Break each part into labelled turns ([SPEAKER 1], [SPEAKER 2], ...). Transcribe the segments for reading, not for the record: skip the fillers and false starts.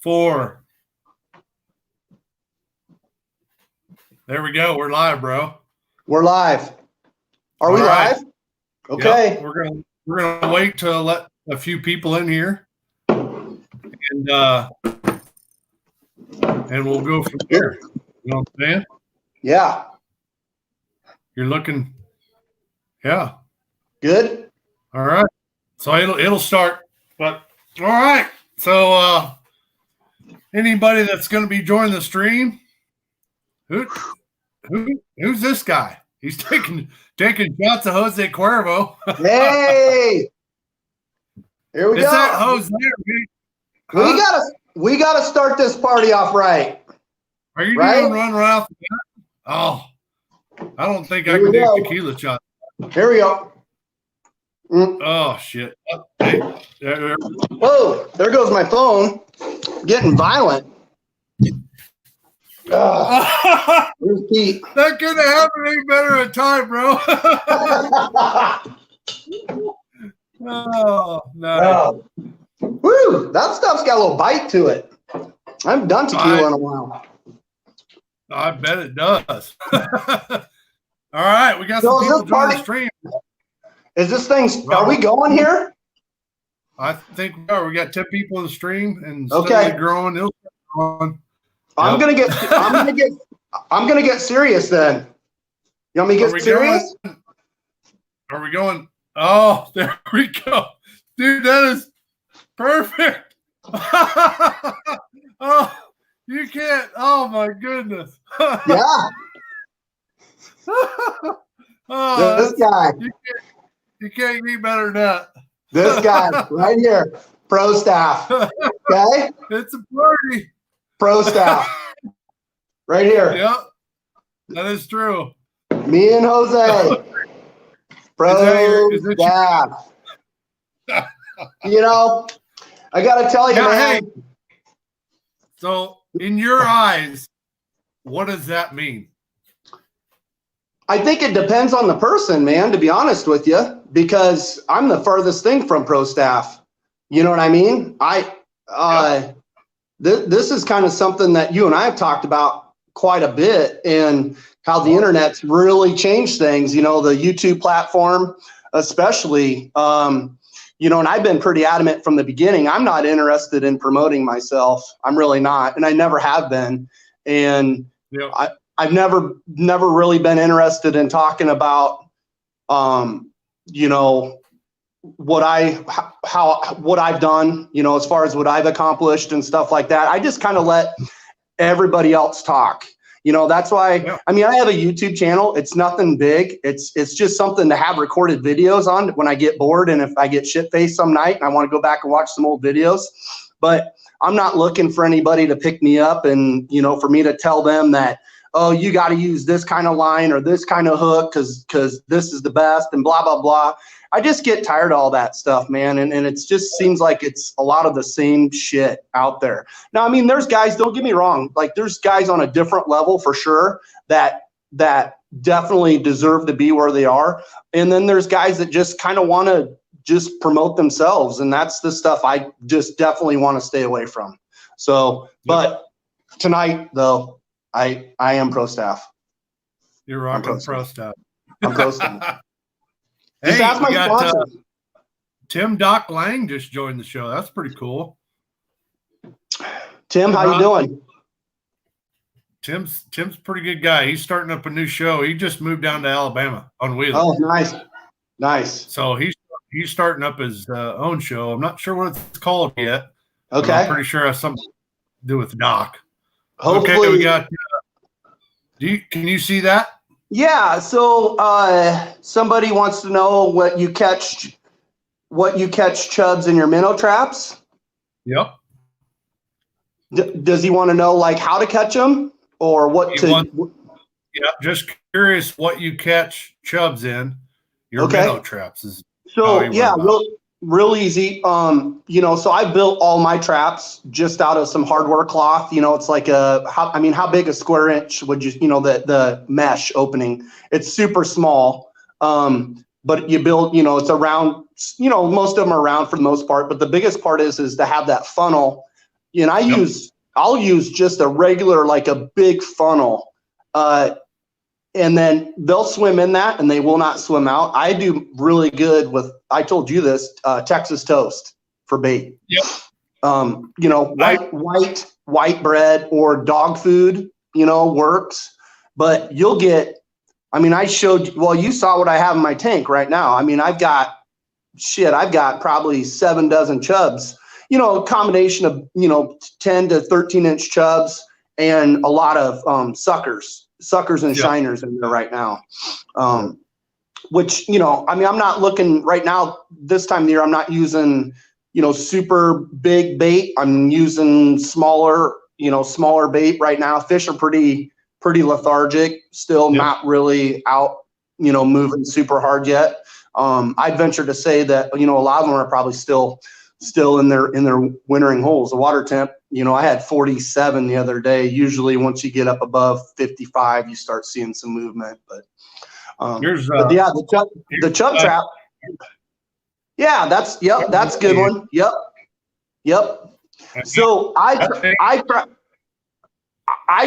[SPEAKER 1] 4. There we go. We're live, bro.
[SPEAKER 2] We're live. Are we live? Okay.
[SPEAKER 1] Yep. We're gonna wait to let a few people in here, and we'll go from there. You know what I'm saying?
[SPEAKER 2] Yeah.
[SPEAKER 1] You're looking. Yeah.
[SPEAKER 2] Good.
[SPEAKER 1] All right. So it'll start. But all right. So anybody that's going to be joining the stream, who's this guy? He's taking shots of Jose Cuervo.
[SPEAKER 2] Hey. Here we go.
[SPEAKER 1] Is that Jose?
[SPEAKER 2] Huh? We gotta start this party off right.
[SPEAKER 1] Are you doing run right off the bat? Oh, I don't think I can do tequila shots.
[SPEAKER 2] Here we go.
[SPEAKER 1] Oh shit! Hey,
[SPEAKER 2] whoa! There goes my phone. Getting violent. Here's Pete.
[SPEAKER 1] That couldn't happen any better at time, bro. Oh, no.
[SPEAKER 2] Woo! That stuff's got a little bite to it. I haven't done tequila in a while.
[SPEAKER 1] I bet it does. All right, we got some people joining the stream.
[SPEAKER 2] Is this thing? Are we going here?
[SPEAKER 1] I think we are. We got 10 people in the stream, and
[SPEAKER 2] okay,
[SPEAKER 1] growing. It'll keep growing.
[SPEAKER 2] I'm gonna get serious then. You want me to get serious?
[SPEAKER 1] Are we going? Oh, there we go, dude. That is perfect. Oh, you can't. Oh my goodness.
[SPEAKER 2] Yeah.
[SPEAKER 1] Oh,
[SPEAKER 2] this guy.
[SPEAKER 1] You can't get better than that.
[SPEAKER 2] This guy right here, pro staff. Okay,
[SPEAKER 1] it's a party.
[SPEAKER 2] Pro staff, right here.
[SPEAKER 1] Yep, that is true.
[SPEAKER 2] Me and Jose, pro staff. You know, I gotta tell you, man.
[SPEAKER 1] Hey, so, in your eyes, what does that mean?
[SPEAKER 2] I think it depends on the person, man, to be honest with you, because I'm the furthest thing from pro staff. You know what I mean? This is kind of something that you and I have talked about quite a bit, and how the internet's really changed things, you know, the YouTube platform, especially, you know, and I've been pretty adamant from the beginning. I'm not interested in promoting myself. I'm really not. And I never have been. And I've never really been interested in talking about, you know, what I've done, you know, as far as what I've accomplished and stuff like that. I just kind of let everybody else talk. You know, that's why, I mean, I have a YouTube channel. It's nothing big. It's just something to have recorded videos on when I get bored, and if I get shit-faced some night and I want to go back and watch some old videos. But I'm not looking for anybody to pick me up and, you know, for me to tell them that, oh, you got to use this kind of line or this kind of hook because this is the best and blah, blah, blah. I just get tired of all that stuff, man. And it just seems like it's a lot of the same shit out there. Now, I mean, there's guys, don't get me wrong, like there's guys on a different level for sure that definitely deserve to be where they are. And then there's guys that just kind of want to just promote themselves. And that's the stuff I just definitely want to stay away from. So, but tonight though, I am pro staff.
[SPEAKER 1] You're rocking pro staff.
[SPEAKER 2] I'm pro staff.
[SPEAKER 1] Hey, that's my sponsor. Tim Doc Lang just joined the show. That's pretty cool.
[SPEAKER 2] Tim, how you doing?
[SPEAKER 1] Tim's a pretty good guy. He's starting up a new show. He just moved down to Alabama on Wheeler.
[SPEAKER 2] Oh, nice.
[SPEAKER 1] So he's starting up his own show. I'm not sure what it's called yet.
[SPEAKER 2] Okay.
[SPEAKER 1] I'm pretty sure it has something to do with Doc.
[SPEAKER 2] Hopefully.
[SPEAKER 1] Okay, we got. Can you see that?
[SPEAKER 2] Yeah. So somebody wants to know what you catch chubs in your minnow traps.
[SPEAKER 1] Yep.
[SPEAKER 2] Does he want to know like how to catch them or what
[SPEAKER 1] yeah, just curious what you catch chubs in your minnow traps.
[SPEAKER 2] So yeah, real easy. You know, so I built all my traps just out of some hardware cloth. You know, it's like how big a square inch would you know, the mesh opening? It's super small. But you build, you know, it's around, you know, most of them are round for the most part, but the biggest part is to have that funnel And I'll use just a regular, like a big funnel. And then they'll swim in that and they will not swim out. I do really good with, I told you this, Texas toast for bait.
[SPEAKER 1] Yep.
[SPEAKER 2] White bread or dog food, works. But you'll get, I showed, you saw what I have in my tank right now. I've got probably 7 dozen chubs, a combination of, 10 to 13 inch chubs and a lot of suckers and shiners in there right now. Which, I'm not looking right now, this time of the year, I'm not using, super big bait. I'm using smaller bait right now. Fish are pretty lethargic, still not really out, moving super hard yet. I'd venture to say that, a lot of them are probably still in their wintering holes. The water temp, I had 47 the other day. Usually once you get up above 55, you start seeing some movement, the chub trap. Yeah, that's a good one. Yep. So I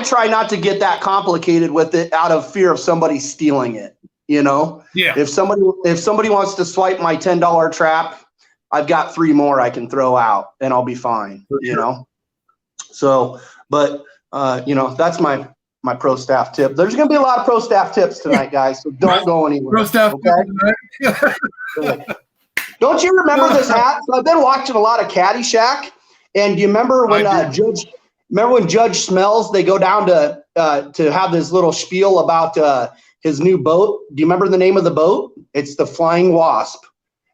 [SPEAKER 2] try not to get that complicated with it out of fear of somebody stealing it. Yeah. If somebody wants to swipe my $10 trap, I've got 3 more I can throw out and I'll be fine. So, but that's my pro staff tip. There's going to be a lot of pro staff tips tonight, guys. So don't go anywhere. Pro staff tonight. Don't you remember this hat? So I've been watching a lot of Caddyshack, and do you remember when Judge Smells? They go down to have this little spiel about his new boat. Do you remember the name of the boat? It's the Flying Wasp.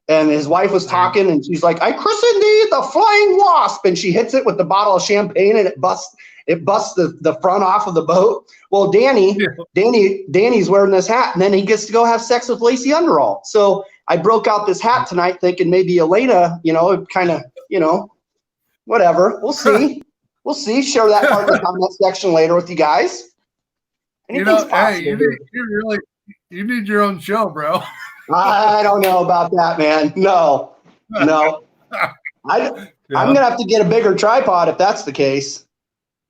[SPEAKER 2] And his wife was talking, and she's like, "I christened thee the Flying Wasp," and she hits it with the bottle of champagne, and it busts the front off of the boat. Well, Danny's wearing this hat, and then he gets to go have sex with Lacey Underall. So I broke out this hat tonight thinking maybe Elena, kind of, whatever. We'll see. Share that part in the comment section later with you guys.
[SPEAKER 1] Hey, you need your own show, bro.
[SPEAKER 2] I don't know about that, man. No. I'm going to have to get a bigger tripod if that's the case.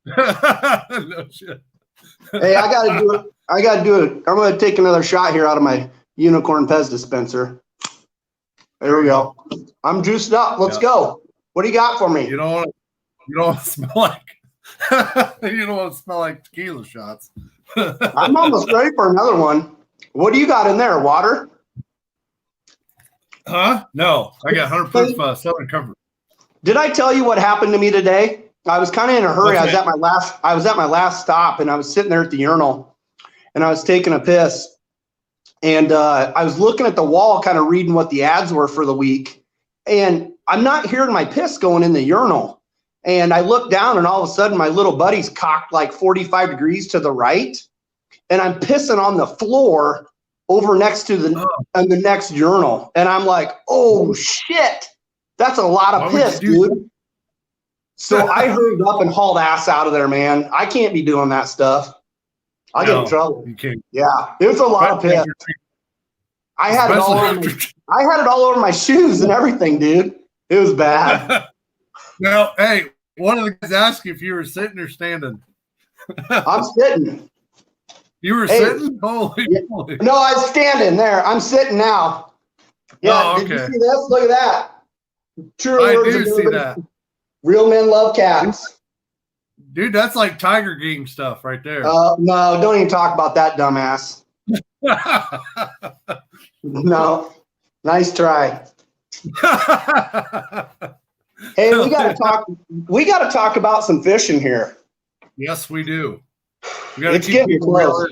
[SPEAKER 1] No shit.
[SPEAKER 2] Hey, I got to do it. I'm going to take another shot here out of my Unicorn Pez dispenser. There we go. I'm juiced up. Let's go. What do you got for me?
[SPEAKER 1] You don't want to smell like tequila shots.
[SPEAKER 2] I'm almost ready for another one. What do you got in there? Water?
[SPEAKER 1] Huh? No, I got 100 proof Southern Comfort.
[SPEAKER 2] Did I tell you what happened to me today? I was kind of in a hurry. I was at my last stop, and I was sitting there at the urinal, and I was taking a piss. And I was looking at the wall, kind of reading what the ads were for the week. And I'm not hearing my piss going in the urinal. And I look down, and all of a sudden, my little buddy's cocked like 45 degrees to the right. And I'm pissing on the floor over next to the next urinal. And I'm like, oh, shit. That's a lot of piss, dude. So I hurried up and hauled ass out of there, man. I can't be doing that stuff. I'll get in trouble.
[SPEAKER 1] You can't.
[SPEAKER 2] Yeah, it was a lot of piss. I had it all over my shoes and everything, dude. It was bad.
[SPEAKER 1] Now, hey, one of the guys asked you if you were sitting or standing.
[SPEAKER 2] I'm sitting.
[SPEAKER 1] You were sitting? Holy moly.
[SPEAKER 2] No, I was standing there. I'm sitting now. Yeah, Did you see this? Look at that. True
[SPEAKER 1] I
[SPEAKER 2] words
[SPEAKER 1] do see that.
[SPEAKER 2] Real men love cats.
[SPEAKER 1] Dude, that's like Tiger King stuff right there.
[SPEAKER 2] No, don't even talk about that, dumbass. No. Nice try. Hey, we got to talk about some fishing here.
[SPEAKER 1] Yes, we do.
[SPEAKER 2] It's getting close.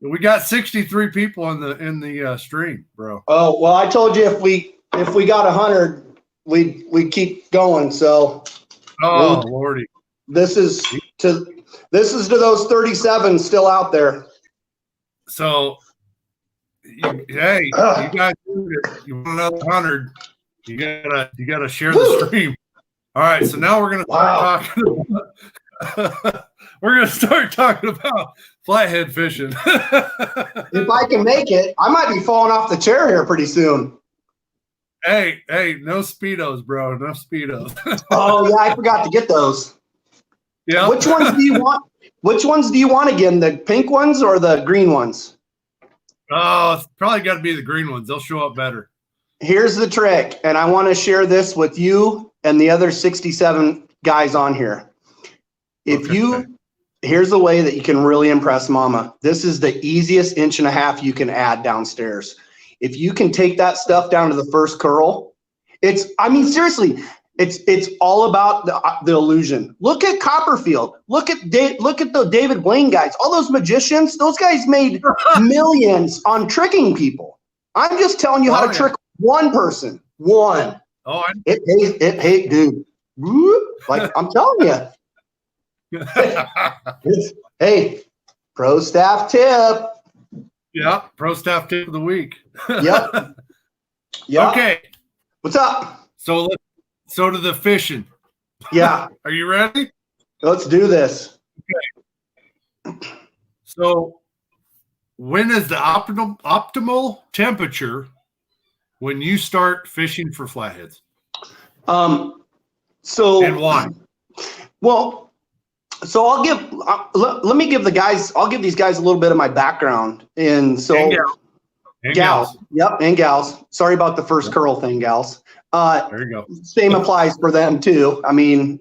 [SPEAKER 1] We got 63 people in the stream, bro.
[SPEAKER 2] Oh, well, I told you if we got 100, we keep going. So,
[SPEAKER 1] Lordy,
[SPEAKER 2] this is to those 37 still out there.
[SPEAKER 1] So, you guys, you want another 100? You gotta share the stream. All right, so now we're gonna start talking. We're gonna start talking about flathead fishing.
[SPEAKER 2] If I can make it, I might be falling off the chair here pretty soon.
[SPEAKER 1] Hey, no Speedos, bro. No Speedos.
[SPEAKER 2] Oh yeah, I forgot to get those.
[SPEAKER 1] Yeah.
[SPEAKER 2] Which ones do you want? Which ones do you want again? The pink ones or the green ones?
[SPEAKER 1] Oh, it's probably got to be the green ones. They'll show up better.
[SPEAKER 2] Here's the trick, and I want to share this with you and the other 67 guys on here. Here's the way that you can really impress mama. This is the easiest 1.5 inches you can add downstairs. If you can take that stuff down to the first curl, seriously, it's all about the illusion. Look at Copperfield. Look at the David Blaine guys. All those magicians, those guys made millions on tricking people. I'm just telling you how to trick one person. One.
[SPEAKER 1] Oh,
[SPEAKER 2] it paid, dude. Like I'm telling you. Hey, pro staff tip.
[SPEAKER 1] Yeah, pro staff tip of the week.
[SPEAKER 2] Yep.
[SPEAKER 1] Okay.
[SPEAKER 2] What's up?
[SPEAKER 1] So to the fishing.
[SPEAKER 2] Yeah.
[SPEAKER 1] Are you ready?
[SPEAKER 2] Let's do this.
[SPEAKER 1] Okay. So when is the optimal temperature when you start fishing for flatheads?
[SPEAKER 2] So
[SPEAKER 1] and why?
[SPEAKER 2] Well, so let me give these guys a little bit of my background. And so
[SPEAKER 1] and gals.
[SPEAKER 2] Yep, and gals. Sorry about the first curl thing, gals.
[SPEAKER 1] There you go.
[SPEAKER 2] Same applies for them too. I mean,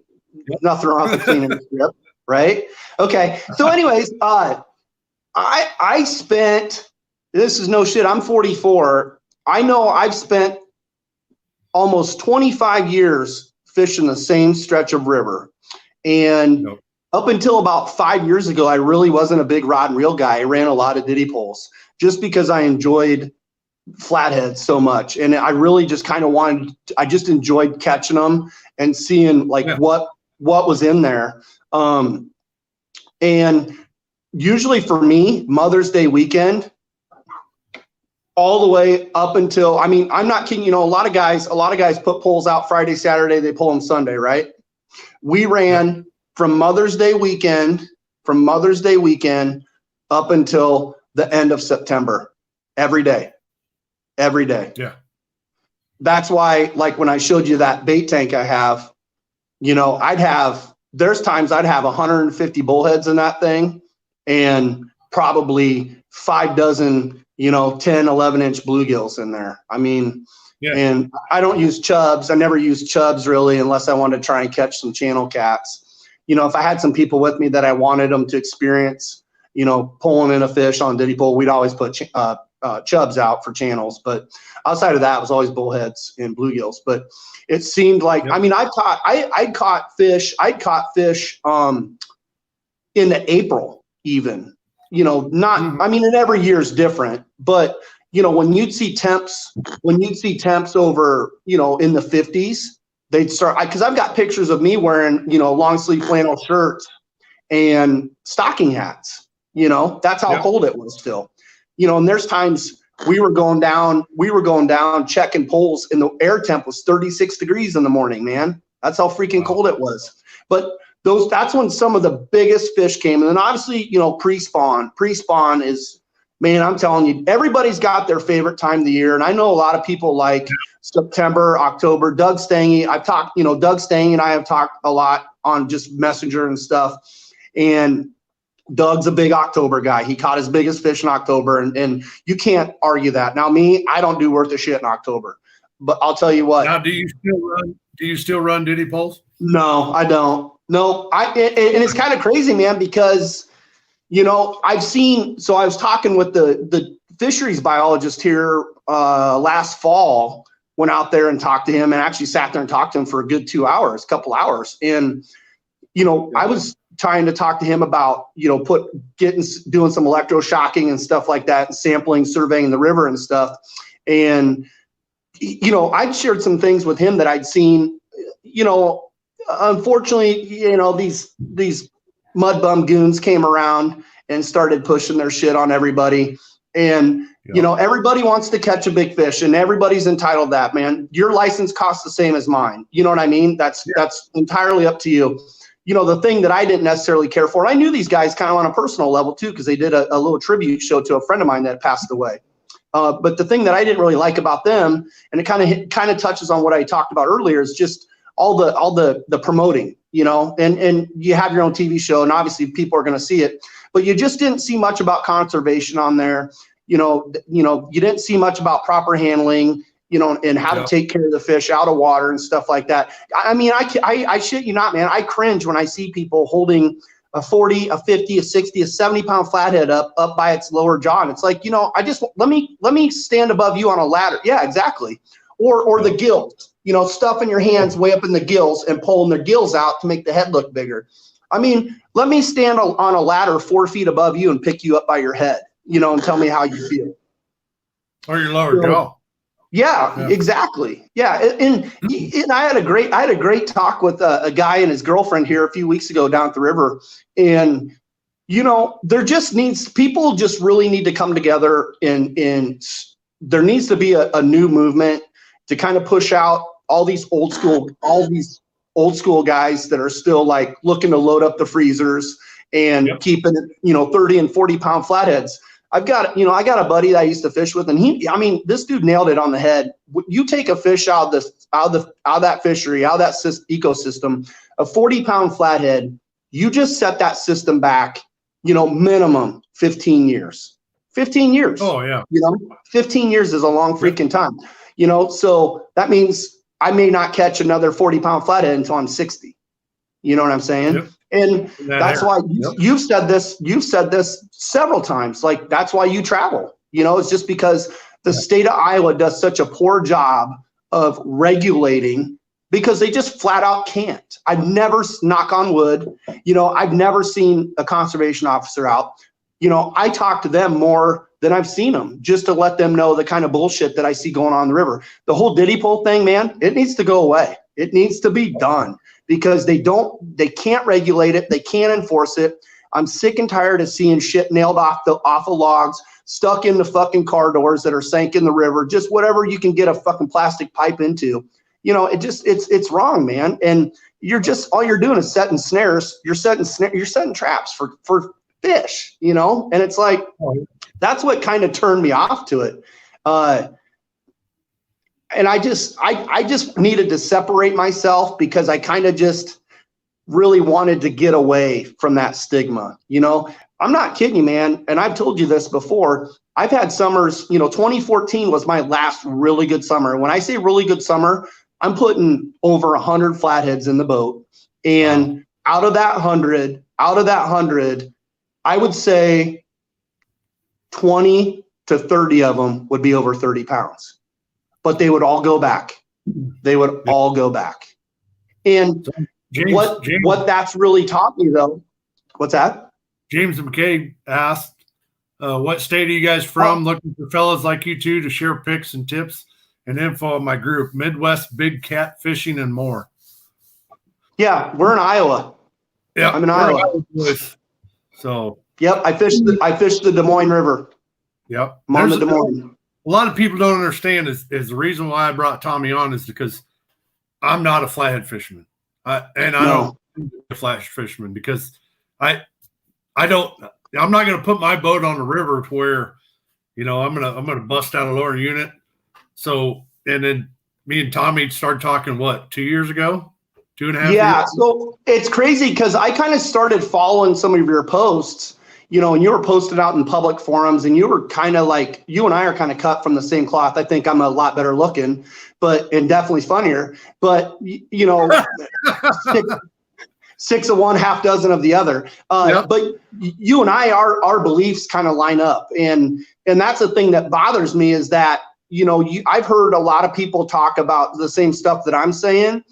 [SPEAKER 2] nothing wrong with cleaning the strip, right? Okay. So anyways, I spent, this is no shit, I'm 44. I know I've spent almost 25 years fishing the same stretch of river. And up until about 5 years ago, I really wasn't a big rod and reel guy. I ran a lot of diddy poles just because I enjoyed flatheads so much. And I really just kind of I just enjoyed catching them and seeing what was in there. And usually for me, Mother's Day weekend, all the way up until, I'm not kidding, a lot of guys put poles out Friday, Saturday, they pull them Sunday, right? We ran from Mother's Day weekend up until the end of September, every day. Yeah. That's why, like when I showed you that bait tank I have, there's times I'd have 150 bullheads in that thing and probably 5 dozen, 10, 11-inch bluegills in there. And I don't use chubs. I never use chubs really, unless I want to try and catch some channel cats. If I had some people with me that I wanted them to experience, pulling in a fish on diddy pole, we'd always put chubs out for channels. But outside of that, it was always bullheads and bluegills. But it seemed like, I'd caught fish in April even, and every year's different, but when you'd see temps over, in the 50s, they'd start, because I've got pictures of me wearing, long sleeve flannel shirts and stocking hats, that's how cold it was still, and there's times we were going down checking poles and the air temp was 36 degrees in the morning, man. That's how freaking cold it was. But that's when some of the biggest fish came. And then obviously, pre-spawn is, man, I'm telling you, everybody's got their favorite time of the year. And I know a lot of people like September, October. Doug Stange and I have talked a lot on just Messenger and stuff. And Doug's a big October guy. He caught his biggest fish in October, and you can't argue that. Now, me, I don't do worth a shit in October. But I'll tell you what.
[SPEAKER 1] Now, do you still run diddy poles?
[SPEAKER 2] No, I don't. No, and it's kind of crazy, man, because I've seen. So I was talking with the fisheries biologist here last fall. Went out there and talked to him, and actually sat there and talked to him for a good couple hours. And I was trying to talk to him about doing some electroshocking and stuff like that, and sampling, surveying the river and stuff. And I'd shared some things with him that I'd seen. Unfortunately, these mud bum goons came around and started pushing their shit on everybody. And, everybody wants to catch a big fish, and everybody's entitled to that, man. Your license costs the same as mine. You know what I mean? That's entirely up to you. The thing that I didn't necessarily care for, I knew these guys kind of on a personal level too, because they did a little tribute show to a friend of mine that passed away. But the thing that I didn't really like about them, and it kind of touches on what I talked about earlier, is just all the promoting, you know, and you have your own TV show, and obviously people are going to see it, but you just didn't see much about conservation on there. You didn't see much about proper handling, you know, and how to take care of the fish out of water and stuff like that. I mean, I shit you not, man. I cringe when I see people holding a 40, a 50, a 60, a 70-pound flathead up by its lower jaw. And it's like, you know, let me stand above you on a ladder. Yeah, exactly. Or the gills, you know, stuffing your hands way up in the gills and pulling their gills out to make the head look bigger. I mean, let me stand on a ladder 4 feet above you and pick you up by your head, you know, and tell me how you feel.
[SPEAKER 1] Or your lower jaw.
[SPEAKER 2] Yeah, exactly. Yeah, and I had a great talk with a guy and his girlfriend here a few weeks ago down at the river, and you know, people just really need to come together, and there needs to be a new movement to kind of push out all these old school guys that are still like looking to load up the freezers and keeping, you know, 30 and 40-pound flatheads. I got a buddy that I used to fish with, and this dude nailed it on the head. You take a fish out of that fishery, out of that ecosystem, a 40-pound flathead, you just set that system back, you know, minimum 15 years. 15 years.
[SPEAKER 1] Oh yeah.
[SPEAKER 2] You know, 15 years is a long freaking time. You know, so that means I may not catch another 40-pound flathead until I'm 60. You know what I'm saying?
[SPEAKER 1] Yep.
[SPEAKER 2] And that's why you've said this several times. Like, that's why you travel. You know, it's just because the state of Iowa does such a poor job of regulating, because they just flat out can't. I've never, knock on wood, you know, I've never seen a conservation officer out. You know, I talk to them more than I've seen them, just to let them know the kind of bullshit that I see going on in the river. The whole diddy pole thing, man, it needs to go away. It needs to be done, because they can't regulate it. They can't enforce it. I'm sick and tired of seeing shit nailed off of logs, stuck in the fucking car doors that are sank in the river, just whatever you can get a fucking plastic pipe into. You know, it's wrong, man. And all you're doing is setting snares. You're setting traps for fish, you know? And it's like, that's what kind of turned me off to it. And I just needed to separate myself, because I kind of just really wanted to get away from that stigma. You know, I'm not kidding you, man. And I've told you this before. I've had summers, you know, 2014 was my last really good summer. When I say really good summer, I'm putting over 100 flatheads in the boat. And out of that 100, I would say 20 to 30 of them would be over 30 pounds. But they would all go back. They would all go back. And
[SPEAKER 1] James,
[SPEAKER 2] what that's really taught me, though, what's that?
[SPEAKER 1] James McKay asked, what state are you guys from? Looking for fellas like you two to share pics and tips and info on my group, Midwest Big Cat Fishing and more.
[SPEAKER 2] Yeah, we're in Iowa.
[SPEAKER 1] Yeah,
[SPEAKER 2] I'm in Iowa.
[SPEAKER 1] So.
[SPEAKER 2] Yep, I fished the Des Moines River.
[SPEAKER 1] Yep.
[SPEAKER 2] I'm on the Des Moines.
[SPEAKER 1] A lot of people don't understand is the reason why I brought Tommy on is because I'm not a flathead fisherman. I don't be a flathead fisherman, because I'm not going to put my boat on the river to where, you know, I'm going to bust out a lower unit. So, and then me and Tommy started talking, 2 years ago? 2.5 years?
[SPEAKER 2] Yeah. So it's crazy, because I kind of started following some of your posts, you know, and you were posted out in public forums, and you were kind of like, you and I are kind of cut from the same cloth. I think I'm a lot better looking, and definitely funnier, but you know, six of one, half dozen of the other. But you and I, our beliefs kind of line up. And that's the thing that bothers me, is that, you know, I've heard a lot of people talk about the same stuff that I'm saying.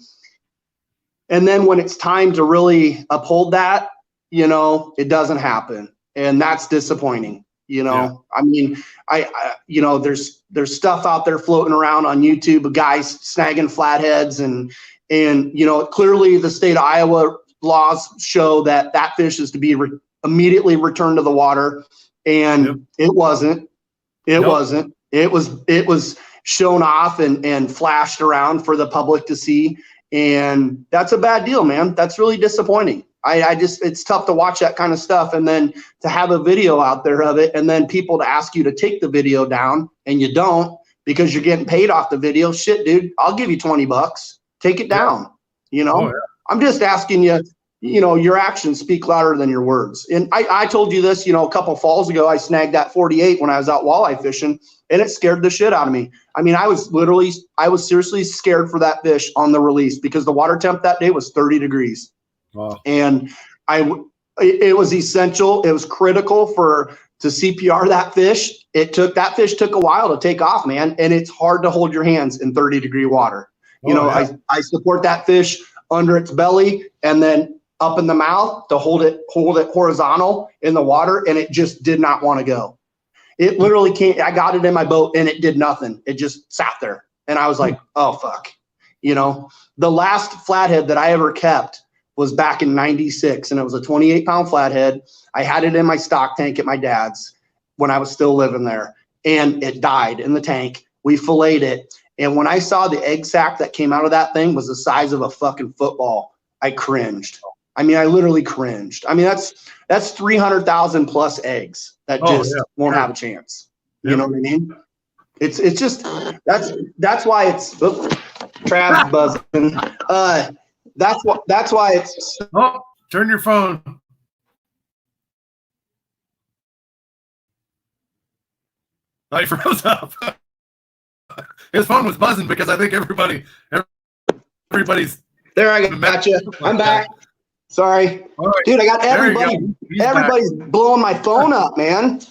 [SPEAKER 2] And then when it's time to really uphold that, you know, it doesn't happen. And that's disappointing. You know, I mean, I you know, there's stuff out there floating around on YouTube of guys snagging flatheads, and you know, clearly the state of Iowa laws show that fish is to be immediately returned to the water, and it wasn't. It wasn't. It was shown off and flashed around for the public to see, and that's a bad deal, man. That's really disappointing. It's tough to watch that kind of stuff, and then to have a video out there of it, and then people to ask you to take the video down and you don't because you're getting paid off the video, shit, dude, I'll give you $20. Take it down. You know,
[SPEAKER 1] Oh, yeah.
[SPEAKER 2] I'm just asking you, you know, your actions speak louder than your words. And I told you this, you know, a couple falls ago, I snagged that 48 when I was out walleye fishing, and it scared the shit out of me. I mean, I was seriously scared for that fish on the release because the water temp that day was 30 degrees.
[SPEAKER 1] Wow.
[SPEAKER 2] And it was essential. It was critical to CPR that fish. That fish took a while to take off, man. And it's hard to hold your hands in 30-degree water. You know, yeah. I support that fish under its belly and then up in the mouth to hold it horizontal in the water, and it just did not want to go. It literally can't. I got it in my boat and it did nothing. It just sat there, and I was like, "Oh fuck!" You know, the last flathead that I ever kept was back in '96, and it was a 28-pound flathead. I had it in my stock tank at my dad's when I was still living there, and it died in the tank. We filleted it, and when I saw the egg sac that came out of that thing was the size of a fucking football, I cringed. I mean, I literally cringed. I mean, that's 300,000 plus eggs that just won't have a chance. You know what I mean? It's just that's why it's Trav's buzzing. That's why it's.
[SPEAKER 1] Oh, turn your phone. Oh, he froze up. His phone was buzzing because I think everybody's
[SPEAKER 2] there. I got you. I'm back. Sorry, right. Dude. I got everybody's blowing my phone up, man.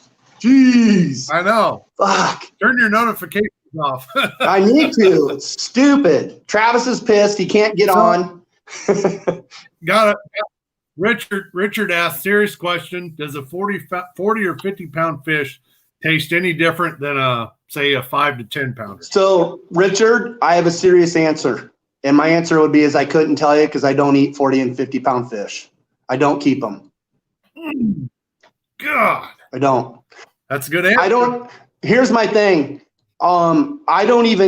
[SPEAKER 2] Jeez.
[SPEAKER 1] I know.
[SPEAKER 2] Fuck.
[SPEAKER 1] Turn your notifications off.
[SPEAKER 2] I need to. It's stupid. Travis is pissed. He can't get on.
[SPEAKER 1] Got it. Richard asked, serious question. Does a 40 or 50 pound fish taste any different than say a 5 to 10 pounder? So
[SPEAKER 2] Richard, I have a serious answer. And my answer would be I couldn't tell you because I don't eat 40 and 50 pound fish. I don't keep them.
[SPEAKER 1] God.
[SPEAKER 2] I don't.
[SPEAKER 1] That's a good answer.
[SPEAKER 2] Here's my thing. I don't eat,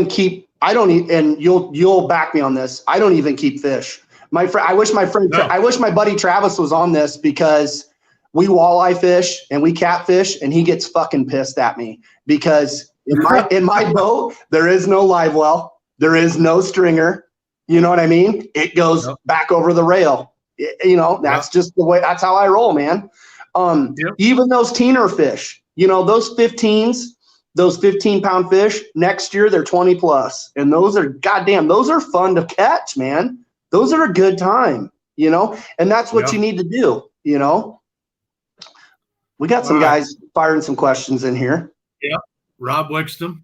[SPEAKER 2] and you'll back me on this. I don't even keep fish. I wish my buddy Travis was on this because we walleye fish and we catfish, and he gets fucking pissed at me because in my boat there is no live well, there is no stringer. You know what I mean? It goes back over the rail. You know, that's just the way. That's how I roll, man. Even those teener fish. You know, those 15-pound fish. Next year they're 20 plus, and those are fun to catch, man. Those are a good time. You know, and that's what you need to do. You know. We got some guys firing some questions in here.
[SPEAKER 1] Yeah, Rob Wixton.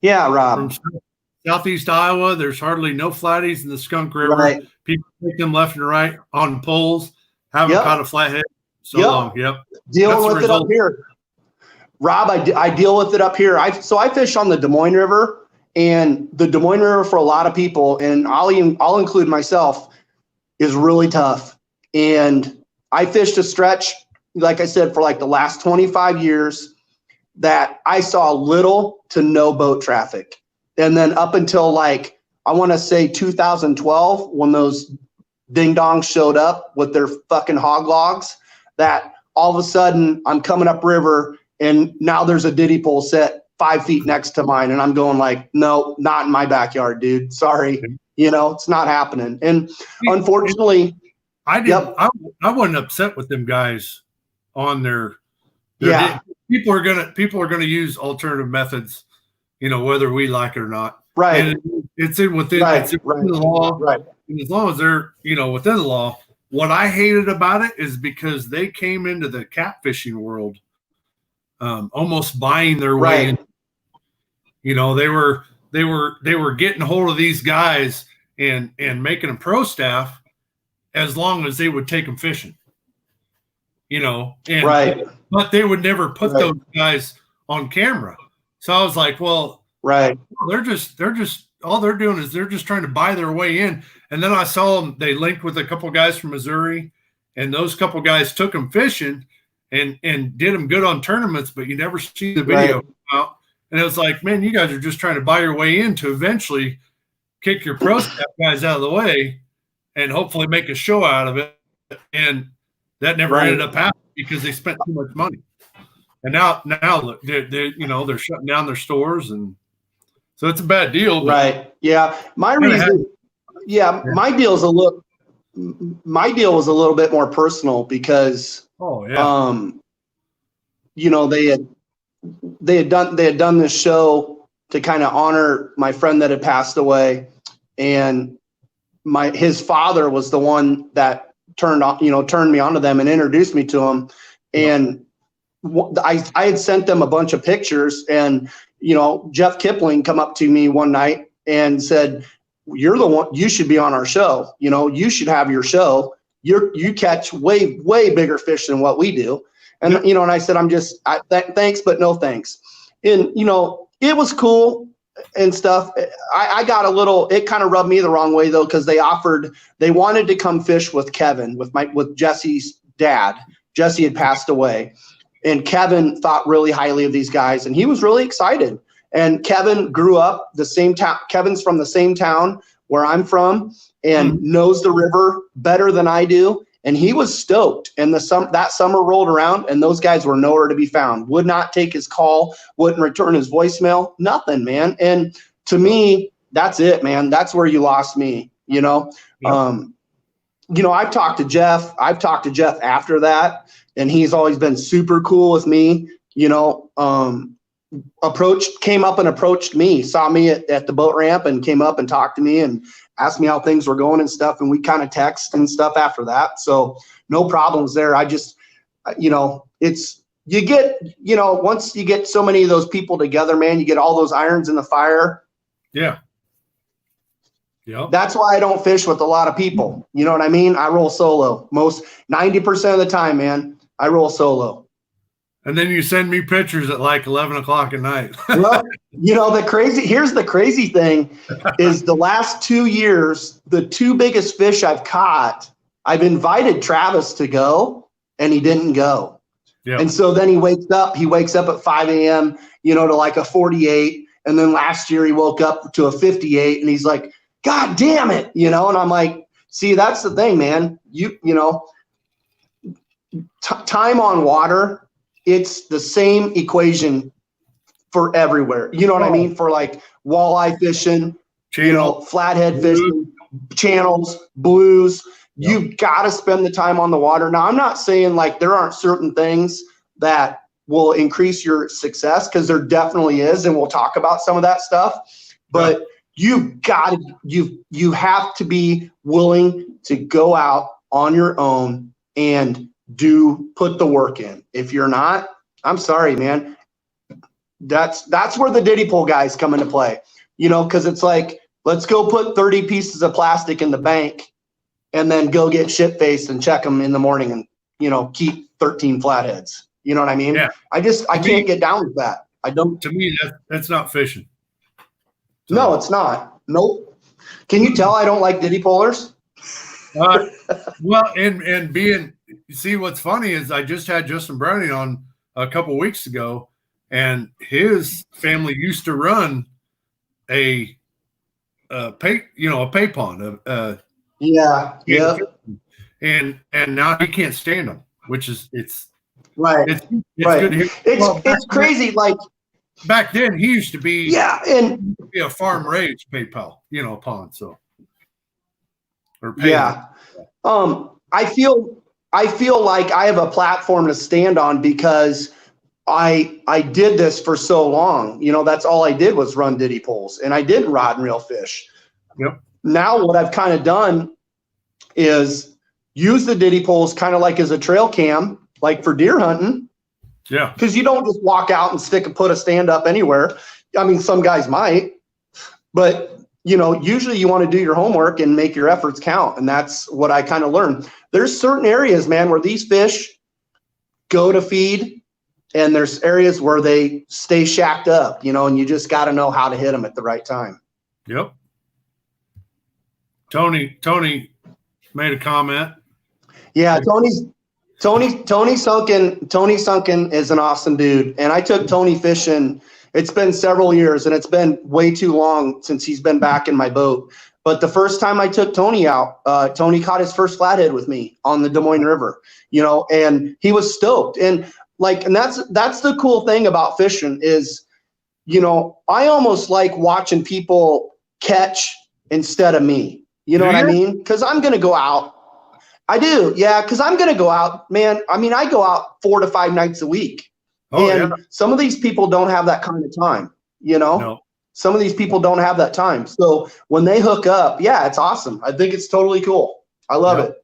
[SPEAKER 2] Yeah, Rob.
[SPEAKER 1] From Southeast Iowa, there's hardly no flatties in the Skunk River.
[SPEAKER 2] Right.
[SPEAKER 1] People take them left and right on poles. Haven't caught a flathead so long. Yep.
[SPEAKER 2] Dealing with it up here. Rob, I deal with it up here. I fish on the Des Moines River, and the Des Moines River for a lot of people, and I'll include myself, is really tough. And I fished a stretch, like I said, for like the last 25 years that I saw little to no boat traffic. And then up until like, I want to say 2012, when those ding dongs showed up with their fucking hog logs, that all of a sudden I'm coming up river and now there's a diddy pole set 5 feet next to mine. And I'm going like, no, not in my backyard, dude. Sorry. You know, it's not happening. And unfortunately,
[SPEAKER 1] I wasn't upset with them guys on their people are gonna use alternative methods, you know, whether we like it or not.
[SPEAKER 2] Right.
[SPEAKER 1] And it's within the law. Right. And as long as they're, you know, within the law. What I hated about it is because they came into the catfishing world almost buying their way in. You know, they were getting hold of these guys and making them pro staff as long as they would take them fishing. You know, but they would never put those guys on camera. So I was like, well, they're just all they're doing is they're just trying to buy their way in. And then I saw them, they linked with a couple guys from Missouri, and those couple guys took them fishing and did them good on tournaments, but you never see the video come out. And it was like, man, you guys are just trying to buy your way in to eventually kick your pro staff guys out of the way and hopefully make a show out of it. And that never ended up happening because they spent too much money. And now look, they're shutting down their stores, and so it's a bad deal.
[SPEAKER 2] Right. Yeah. My reason. My deal was a little bit more personal because, they had done this show to kind of honor my friend that had passed away, and his father was the one that turned me onto them and introduced me to them. And I had sent them a bunch of pictures, and Jeff Kipling come up to me one night and said, "You're the one. You should be on our show. You should have your show. You catch way bigger fish than what we do." And and I said, thanks, but no thanks. And it was cool and stuff. I got a little. It kind of rubbed me the wrong way though, because they wanted to come fish with Kevin, with Jesse's dad. Jesse had passed away, and Kevin thought really highly of these guys, and he was really excited. And Kevin grew up the same town. Kevin's from the same town where I'm from, and knows the river better than I do. And he was stoked. And that summer rolled around, and those guys were nowhere to be found. Would not take his call, wouldn't return his voicemail, nothing, man. And to me, that's it, man. That's where you lost me. I've talked to Jeff. After that, and he's always been super cool with me. Came up and approached me, saw me at the boat ramp, and came up and talked to me and asked me how things were going and stuff. And we kind of text and stuff after that. So no problems there. I just, once you get so many of those people together, man, you get all those irons in the fire.
[SPEAKER 1] Yeah. Yeah.
[SPEAKER 2] That's why I don't fish with a lot of people. You know what I mean? I roll solo 90% of the time, man. I roll solo.
[SPEAKER 1] And then you send me pictures at like 11 o'clock at night.
[SPEAKER 2] Well, here's the crazy thing is the last 2 years, the two biggest fish I've caught, I've invited Travis to go, and he didn't go. Yeah. And so then he wakes up at 5 a.m., to like a 48. And then last year he woke up to a 58, and he's like, God damn it. And I'm like, see, that's the thing, man. Time on water, it's the same equation for everywhere. You know what I mean? For like walleye fishing, flathead fishing, channels, blues. Yep. You've got to spend the time on the water. Now, I'm not saying like there aren't certain things that will increase your success, because there definitely is, and we'll talk about some of that stuff. But you have to be willing to go out on your own and put the work in. If you're not, I'm sorry, man. That's where the Diddy Pole guys come into play, because it's like, let's go put 30 pieces of plastic in the bank and then go get shit-faced and check them in the morning and, keep 13 flatheads. You know what I mean? Yeah. I can't get down with that. I don't.
[SPEAKER 1] To me, that's not fishing. So.
[SPEAKER 2] No, it's not. Nope. Can you tell I don't like Diddy Polers?
[SPEAKER 1] Well, and being, see, what's funny is I just had Justin Browning on a couple weeks ago, and his family used to run a pay pond.
[SPEAKER 2] Yeah.
[SPEAKER 1] And now he can't stand them, which is it's
[SPEAKER 2] right.
[SPEAKER 1] It's right. Good.
[SPEAKER 2] It's crazy. Like
[SPEAKER 1] back then, he used to be
[SPEAKER 2] and
[SPEAKER 1] be a farm raised pay pond. So
[SPEAKER 2] I feel like I have a platform to stand on because I did this for so long. That's all I did was run Diddy poles, and I did rod and reel fish.
[SPEAKER 1] Yep.
[SPEAKER 2] Now what I've kind of done is use the Diddy poles kind of like as a trail cam, like for deer hunting.
[SPEAKER 1] Yeah.
[SPEAKER 2] Because you don't just walk out and put a stand up anywhere. I mean, some guys might, but usually you want to do your homework and make your efforts count. And that's what I kind of learned. There's certain areas, man, where these fish go to feed, and there's areas where they stay shacked up, and you just got to know how to hit them at the right time.
[SPEAKER 1] Yep. Tony made a comment.
[SPEAKER 2] Yeah. Tony Sunken is an awesome dude. And I took Tony fishing. It's been several years, and it's been way too long since he's been back in my boat. But the first time I took Tony out, Tony caught his first flathead with me on the Des Moines River, and he was stoked. And like, and that's the cool thing about fishing is, you know, I almost like watching people catch instead of me. You know what I mean? Because I'm going to go out. I do. Yeah. Because I'm going to go out, man. I mean, I go out 4 to 5 nights a week.
[SPEAKER 1] Oh,
[SPEAKER 2] and some of these people don't have that kind of time, you know?
[SPEAKER 1] No.
[SPEAKER 2] Some of these people don't have that time. So when they hook up, yeah, it's awesome. I think it's totally cool. I love it.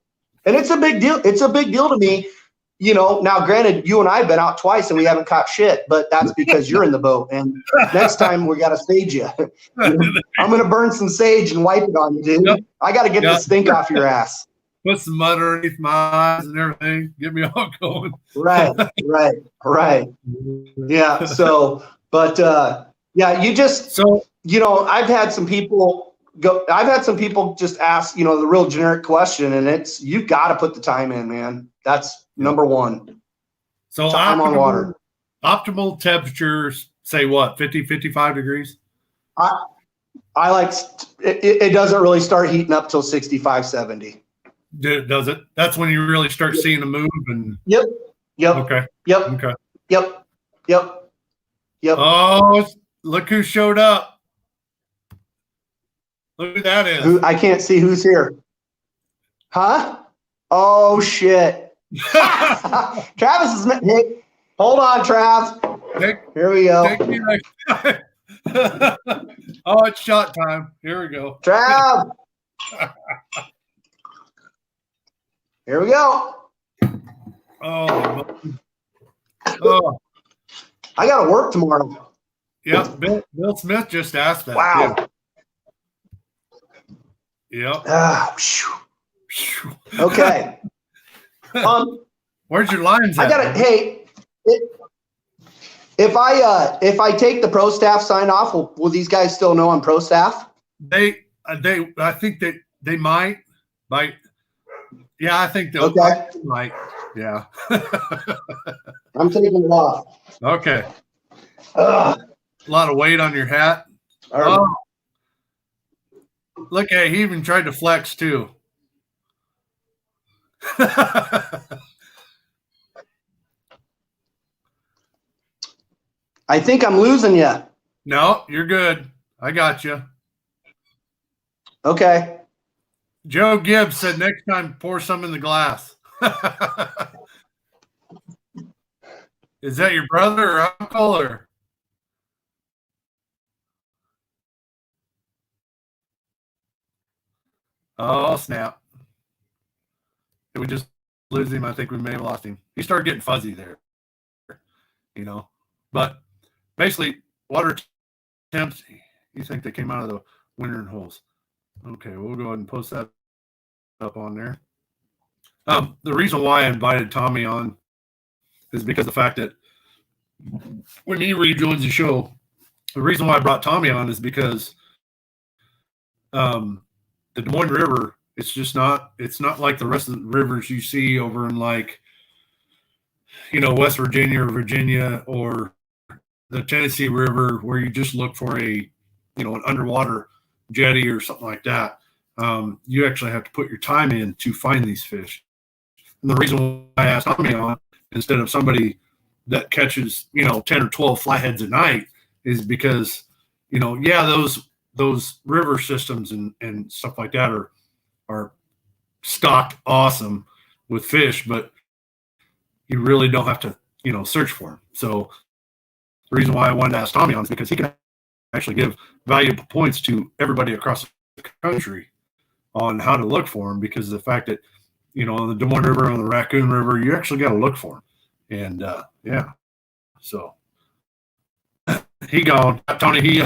[SPEAKER 2] And it's a big deal. It's a big deal to me. You know, now granted, you and I have been out twice and we haven't caught shit, but that's because you're in the boat. And next time we got to sage you. I'm going to burn some sage and wipe it on you, dude. Yep. I got to get the stink off your ass.
[SPEAKER 1] Put some mud underneath my eyes and everything. Get me all going.
[SPEAKER 2] Right. Yeah. So, but yeah, you know, I've had some people just ask, you know, the real generic question, and it's, you got to put the time in, man. That's number one.
[SPEAKER 1] So
[SPEAKER 2] time on water.
[SPEAKER 1] Optimal temperatures, say what, 50, 55 degrees?
[SPEAKER 2] I like it doesn't really start heating up till 65, 70.
[SPEAKER 1] Does it? That's when you really start seeing the move. And
[SPEAKER 2] Yep.
[SPEAKER 1] Okay.
[SPEAKER 2] Yep.
[SPEAKER 1] Oh, look who showed up. Look who that is.
[SPEAKER 2] I can't see who's here. Huh? Oh shit. Travis is hey, hold on, Trav. Here we go.
[SPEAKER 1] Oh, it's shot time. Here we go.
[SPEAKER 2] Trav. Here we go.
[SPEAKER 1] Oh.
[SPEAKER 2] I got to work tomorrow.
[SPEAKER 1] Yeah, Bill Smith just asked that.
[SPEAKER 2] Wow.
[SPEAKER 1] Yep.
[SPEAKER 2] Okay.
[SPEAKER 1] Where's your lines at?
[SPEAKER 2] I got it. Hey, if I take the pro staff sign off, will these guys still know I'm pro staff?
[SPEAKER 1] I think that they might. Yeah, I think they'll.
[SPEAKER 2] Okay.
[SPEAKER 1] Like, yeah.
[SPEAKER 2] I'm taking it off.
[SPEAKER 1] Okay. A lot of weight on your hat. Oh. Look at, he even tried to flex too.
[SPEAKER 2] I think I'm losing you.
[SPEAKER 1] No, you're good. I got you.
[SPEAKER 2] Okay.
[SPEAKER 1] Joe Gibbs said next time pour some in the glass. Is that your brother or uncle or? Oh, snap. Did we just lose him? I think we may have lost him. He started getting fuzzy there, you know. But basically, water temps, you think they came out of the wintering holes. Okay, we'll go ahead and post that up on there. The reason why I invited Tommy on is because the fact that when he rejoins the show, the reason why I brought Tommy on is because the Des Moines River, it's not like the rest of the rivers you see over in, like, you know, West Virginia or Virginia or the Tennessee River, where you just look for an underwater jetty or something like that. You actually have to put your time in to find these fish. And the reason why I asked Tommy on instead of somebody that catches, 10 or 12 flatheads a night is because, those river systems and stuff like that are stocked awesome with fish, but you really don't have to, search for them. So the reason why I wanted to ask Tommy on is because he can actually give valuable points to everybody across the country on how to look for them, because of the fact that, on the Des Moines River, on the Raccoon River, you actually got to look for them. And, so he gone. Tony, he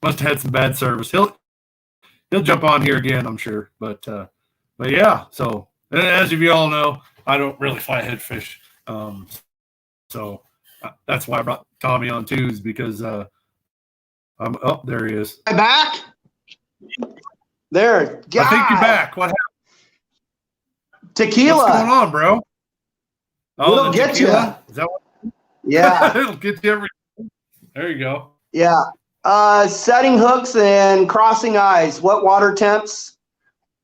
[SPEAKER 1] must have had some bad service. He'll jump on here again, I'm sure. But yeah, so as you all know, I don't really flathead fish. So that's why I brought Tommy on too, is because there he is.
[SPEAKER 2] Am I back? There. God.
[SPEAKER 1] I think you're back. What happened?
[SPEAKER 2] Tequila.
[SPEAKER 1] What's going on, bro?
[SPEAKER 2] Oh, it'll get you.
[SPEAKER 1] Is that what?
[SPEAKER 2] Yeah.
[SPEAKER 1] It'll get you every. There you go.
[SPEAKER 2] Yeah. Setting hooks and crossing eyes. What water temps?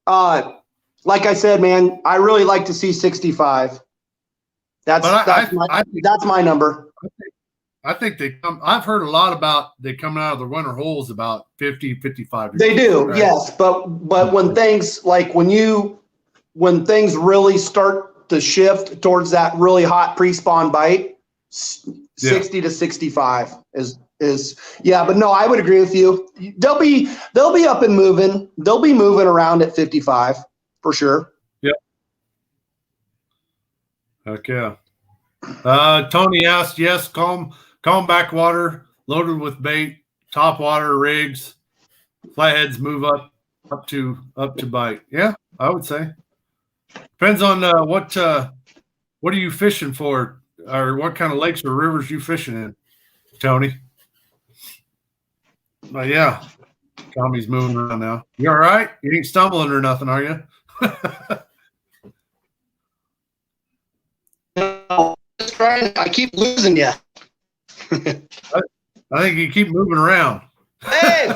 [SPEAKER 2] Like I said, man, I really like to see 65. That's my number.
[SPEAKER 1] I think they come. I've heard a lot about they coming out of the winter holes about 50, 55 degrees.
[SPEAKER 2] They do,
[SPEAKER 1] right?
[SPEAKER 2] yes. But when things like when things really start to shift towards that really hot pre-spawn bite, 60 to 65 is yeah. But no, I would agree with you. They'll be up and moving. They'll be moving around at 55 for sure.
[SPEAKER 1] Yep. Heck yeah. Tony asked, yes, calm backwater loaded with bait, top water rigs, flatheads move up to bite. Yeah, I would say. Depends on what are you fishing for, or what kind of lakes or rivers you fishing in, Tony. But yeah, Tommy's moving around now. You all right? You ain't stumbling or nothing, are you?
[SPEAKER 2] No, just trying. I keep losing you.
[SPEAKER 1] I think you keep moving around.
[SPEAKER 2] Hey,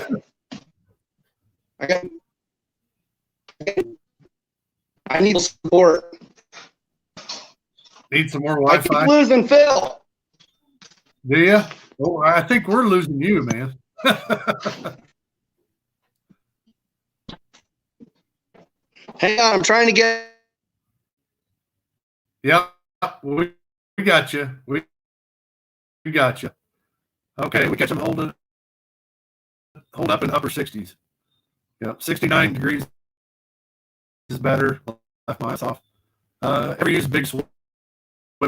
[SPEAKER 2] I need support.
[SPEAKER 1] Need some more
[SPEAKER 2] I
[SPEAKER 1] Wi-Fi.
[SPEAKER 2] keep losing Phil.
[SPEAKER 1] Do you? Oh, I think we're losing you, man.
[SPEAKER 2] Hang on, I'm trying to get.
[SPEAKER 1] Yeah, we got you. We got you. Okay, we catch them hold up in upper 60s. Yep, 69 degrees is better. Left my ass off. Ever use big swim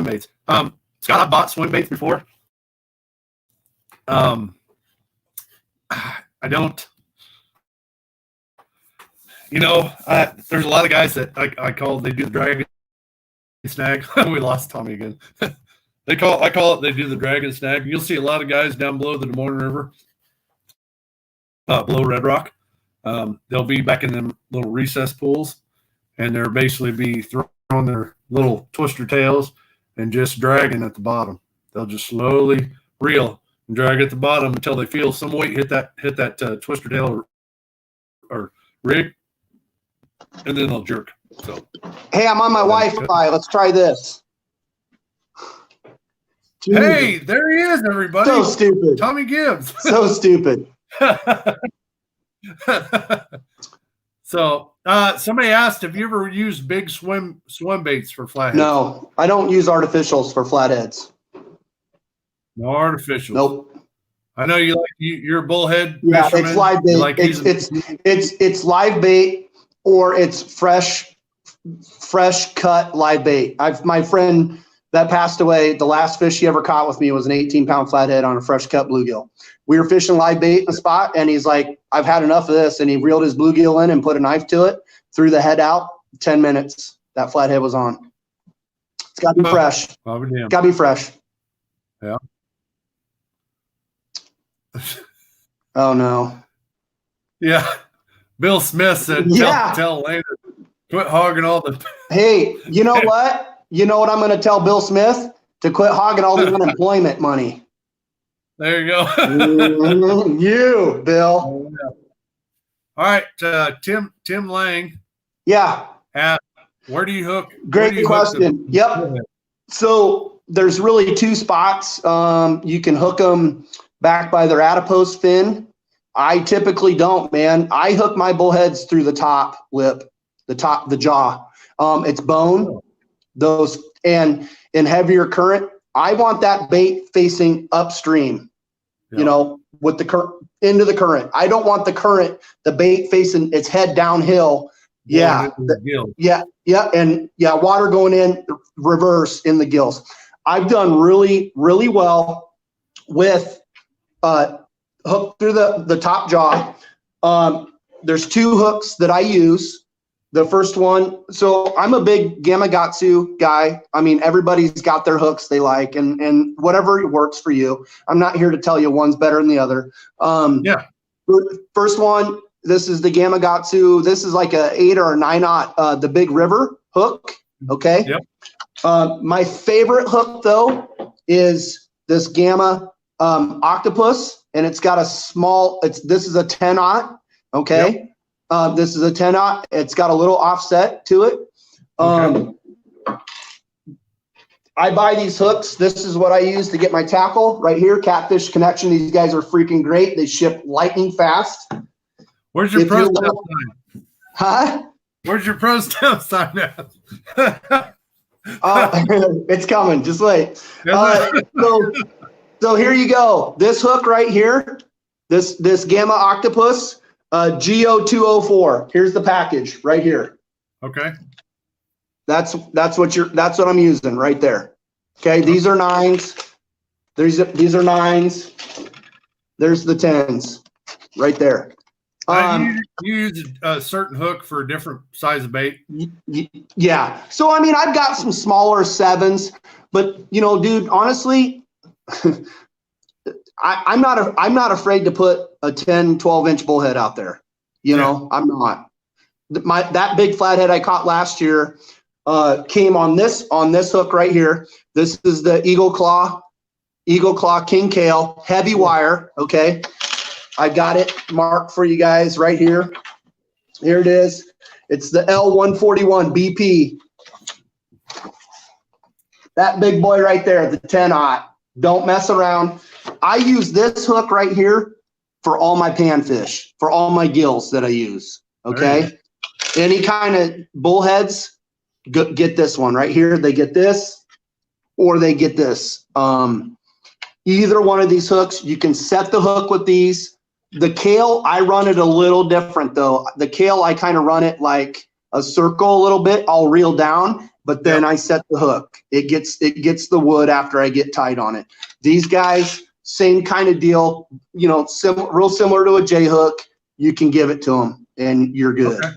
[SPEAKER 1] baits? Scott, I bought swim baits before. I don't. There's a lot of guys that I call they do the dragon snag. We lost Tommy again. I call it they do the dragon snag. You'll see a lot of guys down below the Des Moines River, below Red Rock. They'll be back in them little recess pools, and they'll basically be throwing their little twister tails and just dragging at the bottom. They'll just slowly reel and drag at the bottom until they feel some weight hit that twister tail or rig, and then they'll jerk. So,
[SPEAKER 2] hey, I'm on my Wi-Fi. Let's try this.
[SPEAKER 1] Hey, there he is, everybody.
[SPEAKER 2] So stupid.
[SPEAKER 1] Tommy Gibbs.
[SPEAKER 2] So stupid.
[SPEAKER 1] So, somebody asked, have you ever used big swim baits for flatheads?
[SPEAKER 2] No, I don't use artificials for flatheads.
[SPEAKER 1] No artificials.
[SPEAKER 2] Nope.
[SPEAKER 1] I know you're a bullhead
[SPEAKER 2] yeah,
[SPEAKER 1] fisherman.
[SPEAKER 2] It's live bait.
[SPEAKER 1] Like
[SPEAKER 2] it's live bait, or it's fresh cut live bait. My friend that passed away, the last fish he ever caught with me was an 18-pound flathead on a fresh cut bluegill. We were fishing live bait in the spot, and he's like, I've had enough of this. And he reeled his bluegill in and put a knife to it, threw the head out. 10 minutes, that flathead was on. It's got to be fresh. Got to be fresh.
[SPEAKER 1] Yeah.
[SPEAKER 2] Oh, no.
[SPEAKER 1] Yeah. Bill Smith said, tell Lana, quit hogging all the.
[SPEAKER 2] Hey, you know what? You know what I'm going to tell Bill Smith? To quit hogging all the unemployment money.
[SPEAKER 1] There you go.
[SPEAKER 2] You, Bill.
[SPEAKER 1] All right, Tim Lang.
[SPEAKER 2] Yeah.
[SPEAKER 1] Where do you hook?
[SPEAKER 2] Great question. Yep. So there's really two spots. You can hook them back by their adipose fin. I typically don't, man. I hook my bullheads through the top lip, the jaw. It's bone. Those, and in heavier current, I want that bait facing upstream, with the current into the current. I don't want the bait facing its head downhill. Yeah. And water going in reverse in the gills. I've done really, really well with hook through the top jaw. There's two hooks that I use. The first one, so I'm a big Gamakatsu guy. I mean, everybody's got their hooks they like, and whatever works for you. I'm not here to tell you one's better than the other. First one, this is the Gamakatsu. This is like a 8 or a 9/0, the Big River hook. Okay.
[SPEAKER 1] Yep.
[SPEAKER 2] My favorite hook though is this Gamma Octopus, and it's got a small. This is a 10/0. Okay. Yep. This is a 10/0. It's got a little offset to it. I buy these hooks. This is what I use to get my tackle right here. Catfish Connection. These guys are freaking great. They ship lightning fast.
[SPEAKER 1] Where's your pro step sign?
[SPEAKER 2] Huh?
[SPEAKER 1] Where's your pro step sign at?
[SPEAKER 2] It's coming. Just wait. So here you go. This hook right here, this Gamma Octopus, GO204. Here's the package right here.
[SPEAKER 1] Okay.
[SPEAKER 2] That's what I'm using right there. Okay, these are 9s. These are 9s. There's the 10s right there.
[SPEAKER 1] You use a certain hook for a different size of bait.
[SPEAKER 2] Yeah. So I mean, I've got some smaller 7s, but you know, dude, honestly, I'm not afraid to put a 10, 12-inch bullhead out there. You know, I'm not. That big flathead I caught last year came on this hook right here. This is the Eagle Claw King Kale, heavy wire. Okay. I got it marked for you guys right here. Here it is. It's the L141 BP. That big boy right there, the 10-aught. Don't mess around. I use this hook right here for all my panfish, for all my gills that I use. Okay. Any kind of bullheads, get this one right here. They get this or they get this. Either one of these hooks, you can set the hook with these. The Kale, I run it a little different though. The Kale, I kind of run it like a circle a little bit. I'll reel down, but then I set the hook. It gets the wood after I get tight on it. These guys, same kind of deal, you know, real similar to a J hook. You can give it to them and you're good. Okay.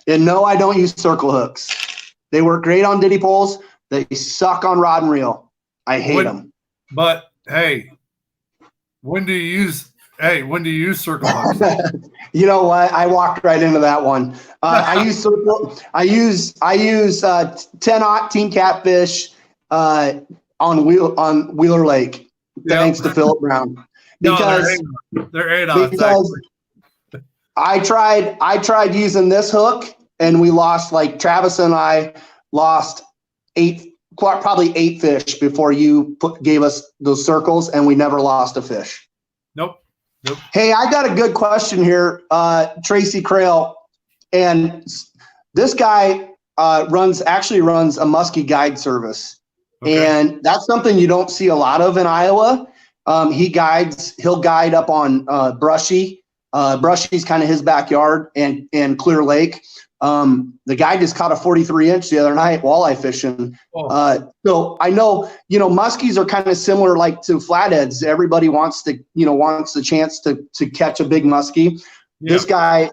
[SPEAKER 2] And no, I don't use circle hooks. They work great on diddy poles. They suck on rod and reel. I hate them. But
[SPEAKER 1] hey, when do you use circle hooks?
[SPEAKER 2] You know what? I walked right into that one. I use circle. I use 10-aught Team Catfish on Wheeler Lake. Thanks to Philip Brown. Because
[SPEAKER 1] they're 8-aughts.
[SPEAKER 2] Because I tried using this hook and we lost, like Travis and I lost probably 8 fish before you gave us those circles, and we never lost a fish.
[SPEAKER 1] Nope.
[SPEAKER 2] Hey, I got a good question here, Tracy Crail, and this guy runs a muskie guide service, and that's something you don't see a lot of in Iowa. He'll guide up on Brushy. Brushy's kind of his backyard, and Clear Lake. The guy just caught a 43-inch the other night walleye fishing. So I know, you know, muskies are kind of similar like to flatheads. Everybody wants the chance to catch a big muskie. Yeah.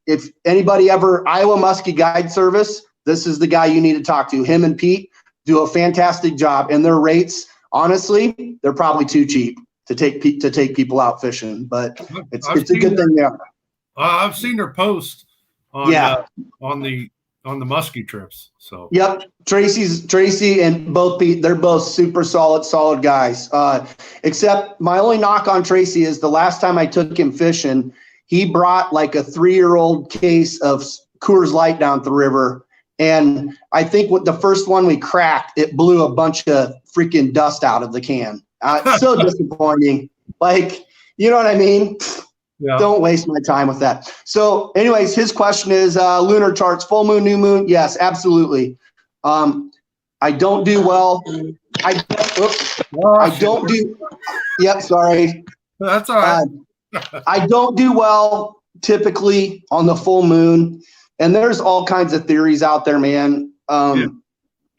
[SPEAKER 2] If anybody ever Iowa Muskie Guide Service, this is the guy you need to talk to. Him and Pete do a fantastic job, and their rates, honestly, they're probably too cheap to take people out fishing, but it's a good thing there.
[SPEAKER 1] I've seen their post on the muskie trips. So
[SPEAKER 2] yep, Tracy and both Pete, they're both super solid guys. Except my only knock on Tracy is the last time I took him fishing, he brought like a 3-year-old case of Coors Light down the river, and I think with the first one we cracked, it blew a bunch of freaking dust out of the can. So disappointing. Like, you know what I mean? Yeah. Don't waste my time with that. So anyways, his question is lunar charts, full moon, new moon. Yes, absolutely. I don't do well. Sorry.
[SPEAKER 1] That's all right.
[SPEAKER 2] I don't do well typically on the full moon. And there's all kinds of theories out there, man.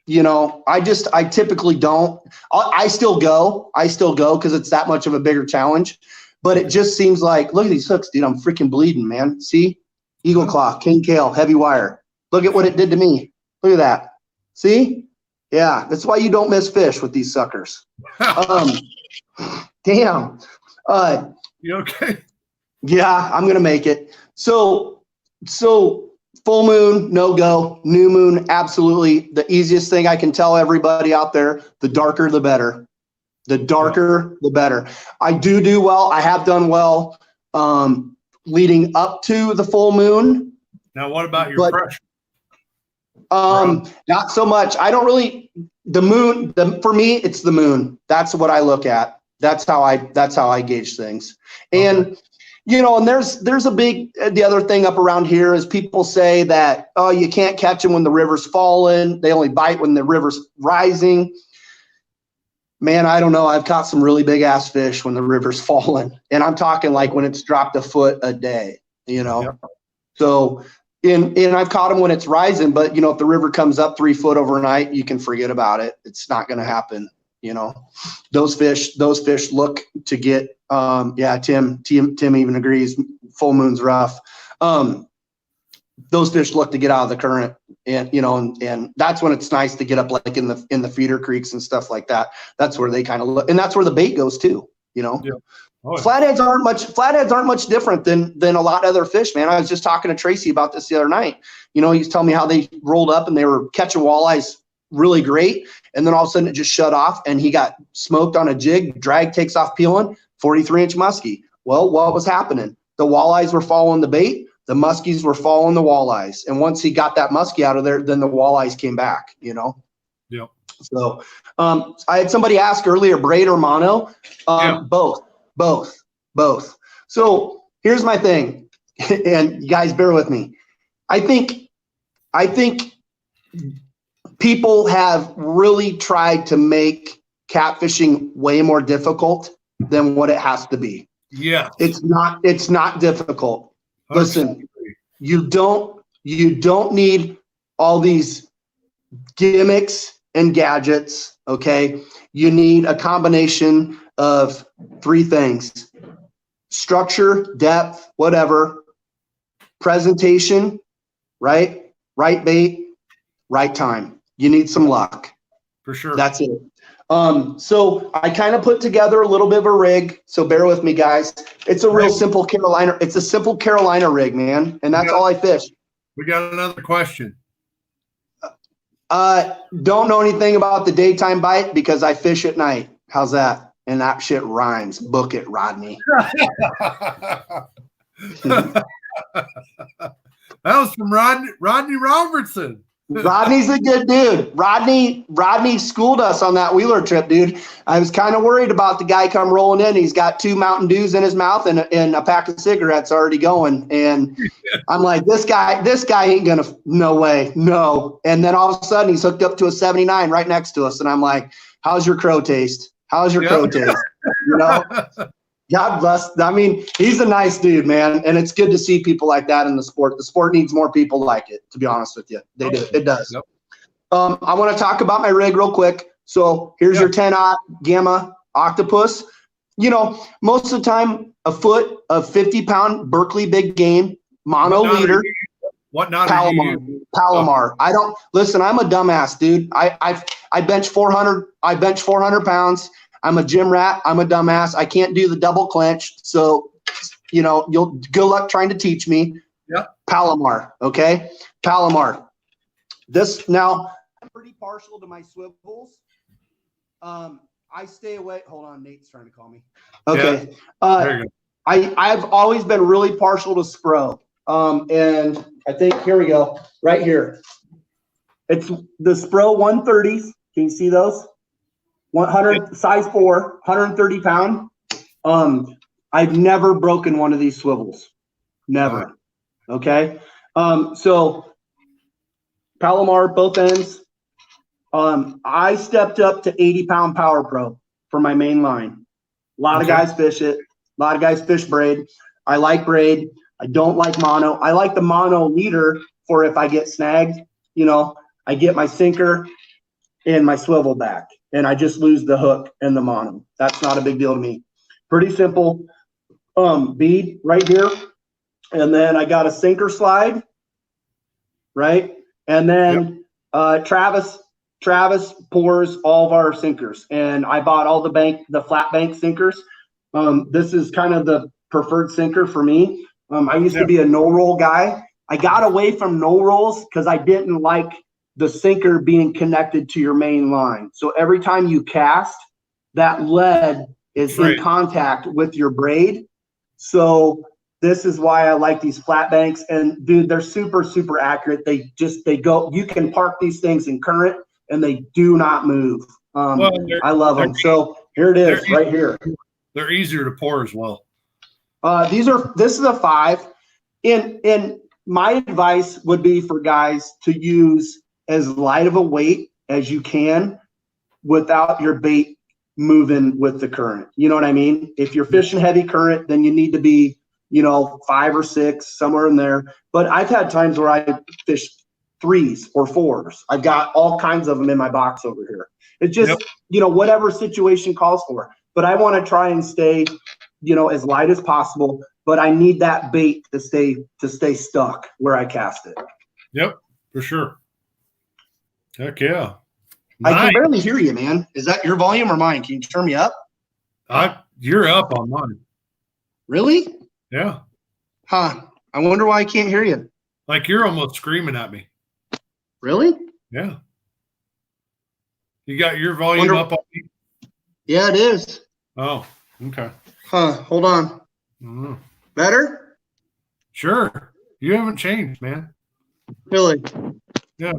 [SPEAKER 2] You know, I typically don't. I still go because it's that much of a bigger challenge. But it just seems like, look at these hooks, dude. I'm freaking bleeding, man. See? Eagle Claw, King Kale, heavy wire. Look at what it did to me. Look at that. See? Yeah, that's why you don't miss fish with these suckers. Damn.
[SPEAKER 1] You okay?
[SPEAKER 2] Yeah, I'm going to make it. So full moon, no go. New moon, absolutely. The easiest thing I can tell everybody out there, the darker, the better. The darker, the better. I do well. I have done well leading up to the full moon.
[SPEAKER 1] Now, what about your pressure?
[SPEAKER 2] Not so much. I don't really, the moon, for me, it's the moon. That's what I look at. That's how I gauge things. And, you know, and there's a big, the other thing up around here is people say that, oh, you can't catch them when the river's falling. They only bite when the river's rising. Man, I don't know. I've caught some really big ass fish when the river's fallen. And I'm talking like when it's dropped a foot a day, you know? Yep. So, and I've caught them when it's rising, but you know, if the river comes up 3 foot overnight, you can forget about it. It's not going to happen. You know, those fish look to get, yeah, Tim even agrees. Full moon's rough. Those fish look to get out of the current, and you know, and that's when it's nice to get up like in the feeder creeks and stuff like that. That's where they kind of look, and that's where the bait goes too. You know, yeah. Oh, yeah. Flatheads aren't much different than a lot of other fish, man. I was just talking to Tracy about this the other night. You know, he's telling me how they rolled up and they were catching walleyes really great, and then all of a sudden it just shut off, and he got smoked on a jig. Drag takes off peeling, 43-inch muskie. Well, what was happening? The walleyes were following the bait. The muskies were following the walleyes, and once he got that muskie out of there, then the walleyes came back. You know.
[SPEAKER 1] Yeah. So,
[SPEAKER 2] I had somebody ask earlier, braid or mono. Both. So here's my thing, and you guys bear with me. I think people have really tried to make catfishing way more difficult than what it has to be.
[SPEAKER 1] Yeah.
[SPEAKER 2] It's not difficult. Listen, you don't need all these gimmicks and gadgets, okay? You need a combination of 3 things: structure, depth, whatever, presentation, right bait, right time. You need some luck.
[SPEAKER 1] For sure.
[SPEAKER 2] That's it. So I kind of put together a little bit of a rig. So bear with me, guys. It's a real simple Carolina. It's a simple Carolina rig, man. And that's all I fish.
[SPEAKER 1] We got another question.
[SPEAKER 2] Don't know anything about the daytime bite because I fish at night. How's that? And that shit rhymes. Book it, Rodney.
[SPEAKER 1] That was from Rodney Robertson.
[SPEAKER 2] Rodney's a good dude. Rodney schooled us on that Wheeler trip, dude. I was kind of worried about the guy come rolling in. He's got 2 Mountain Dews in his mouth and a pack of cigarettes already going. And I'm like, this guy ain't gonna, no way, no. And then all of a sudden he's hooked up to a 79 right next to us. And I'm like, how's your crow taste? How's your crow taste? You know? God bless. I mean, he's a nice dude, man. And it's good to see people like that in the sport. The sport needs more people like it, to be honest with you. They do. It does. Yep. I want to talk about my rig real quick. So here's your 10-aught Gamma Octopus. You know, most of the time, a foot of 50-pound Berkeley big game, mono leader.
[SPEAKER 1] What knot
[SPEAKER 2] Palomar. Palomar. I don't listen. I'm a dumbass, dude. I bench 400. I bench 400 pounds. I'm a gym rat. I'm a dumbass. I can't do the double clench. So, you know, good luck trying to teach me.
[SPEAKER 1] Yeah.
[SPEAKER 2] Palomar. Okay. Palomar. This now, I'm pretty partial to my swivels. I stay away. Hold on. Nate's trying to call me. Okay. Yeah. I've always been really partial to Spro. And I think, here we go. Right here. It's the Spro 130s. Can you see those? 100 size 4, 130 pound. I've never broken one of these swivels. Never. Okay. So Palomar, both ends. I stepped up to 80-pound Power Pro for my main line. A lot of guys fish it. A lot of guys fish braid. I like braid. I don't like mono. I like the mono leader for if I get snagged. You know, I get my sinker and my swivel back, and I just lose the hook and the mono. That's not a big deal to me. Pretty simple. Bead right here, and then I got a sinker slide, right? And then Travis pours all of our sinkers, and I bought all the flat bank sinkers. This is kind of the preferred sinker for me. I used to be a no roll guy. I got away from no rolls because I didn't like the sinker being connected to your main line. So every time you cast, that lead is in contact with your braid. So This is why I like these flat banks. And dude, they're super, super accurate. They go, you can park these things in current and they do not move. I love them. So here it is right here.
[SPEAKER 1] They're easier to pour as well.
[SPEAKER 2] This is a 5. And my advice would be for guys to use as light of a weight as you can without your bait moving with the current. You know what I mean? If you're fishing heavy current, then you need to be, 5 or 6, somewhere in there. But I've had times where I fish 3s or 4s. I've got all kinds of them in my box over here. It's just, whatever situation calls for. But I want to try and stay, as light as possible. But I need that bait to stay stuck where I cast it.
[SPEAKER 1] Yep, for sure. Heck yeah.
[SPEAKER 2] I can barely hear you, man. Is that your volume or mine? Can you turn me up?
[SPEAKER 1] You're up on mine.
[SPEAKER 2] Really?
[SPEAKER 1] Yeah.
[SPEAKER 2] Huh. I wonder why I can't hear you.
[SPEAKER 1] Like you're almost screaming at me.
[SPEAKER 2] Really?
[SPEAKER 1] Yeah. You got your volume up on me?
[SPEAKER 2] Yeah, it is.
[SPEAKER 1] Oh, okay.
[SPEAKER 2] Huh. Hold on.
[SPEAKER 1] Mm-hmm.
[SPEAKER 2] Better?
[SPEAKER 1] Sure. You haven't changed, man.
[SPEAKER 2] Really?
[SPEAKER 1] Yeah.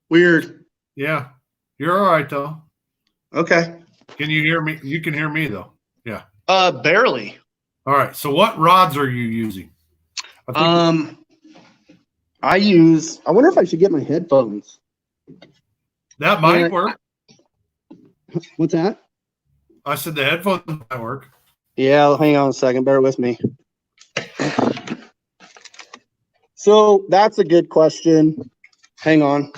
[SPEAKER 2] Weird.
[SPEAKER 1] Yeah. You're all right, though.
[SPEAKER 2] Okay.
[SPEAKER 1] Can you hear me? You can hear me, though. Yeah.
[SPEAKER 2] Barely.
[SPEAKER 1] All right. So what rods are you using?
[SPEAKER 2] I wonder if I should get my headphones.
[SPEAKER 1] That might work.
[SPEAKER 2] What's that?
[SPEAKER 1] I said the headphones might work.
[SPEAKER 2] Yeah, hang on a second. Bear with me. So that's a good question. Hang on.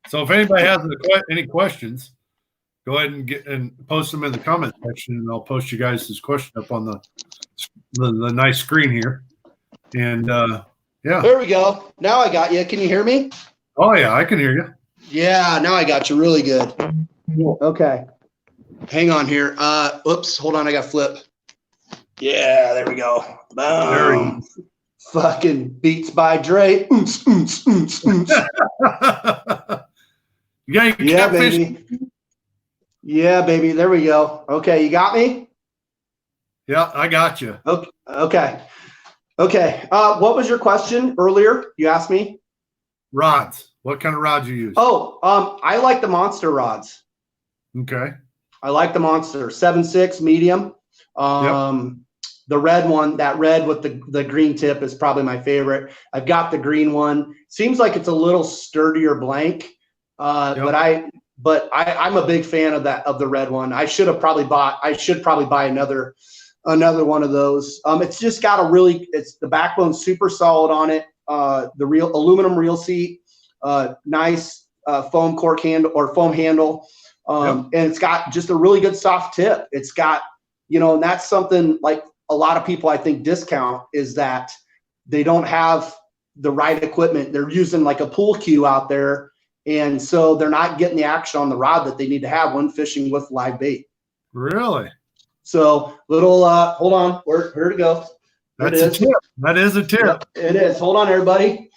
[SPEAKER 1] So if anybody has any questions, go ahead and post them in the comment section, and I'll post you guys this question up on the nice screen here. And yeah.
[SPEAKER 2] There we go. Now I got you. Can you hear me?
[SPEAKER 1] Oh yeah, I can hear you.
[SPEAKER 2] Yeah, now I got you really good. Okay. Hang on here. Oops, hold on, I got flip. Yeah, there we go. Boom. Fucking Beats by Dre. Yeah, baby. Yeah, baby. There we go. Okay, you got me?
[SPEAKER 1] Yeah, I got you.
[SPEAKER 2] Okay. What was your question earlier? You asked me?
[SPEAKER 1] Rods. What kind of rods you use?
[SPEAKER 2] Oh, I like the monster rods.
[SPEAKER 1] Okay.
[SPEAKER 2] I like the monster 7.6 medium. The red one, that red with the green tip is probably my favorite. I've got the green one. Seems like it's a little sturdier blank. But I'm a big fan of the red one. I should probably buy another one of those. It's just got the backbone's super solid on it. The real aluminum reel seat, nice foam cork handle or foam handle. And it's got just a really good soft tip. It's got, and that's something like a lot of people I think discount is that they don't have the right equipment. They're using like a pool cue out there. And so they're not getting the action on the rod that they need to have when fishing with live bait.
[SPEAKER 1] Really?
[SPEAKER 2] So hold on, where'd it go?
[SPEAKER 1] That's a tip. That is a tip.
[SPEAKER 2] Yep, it is. Hold on, everybody.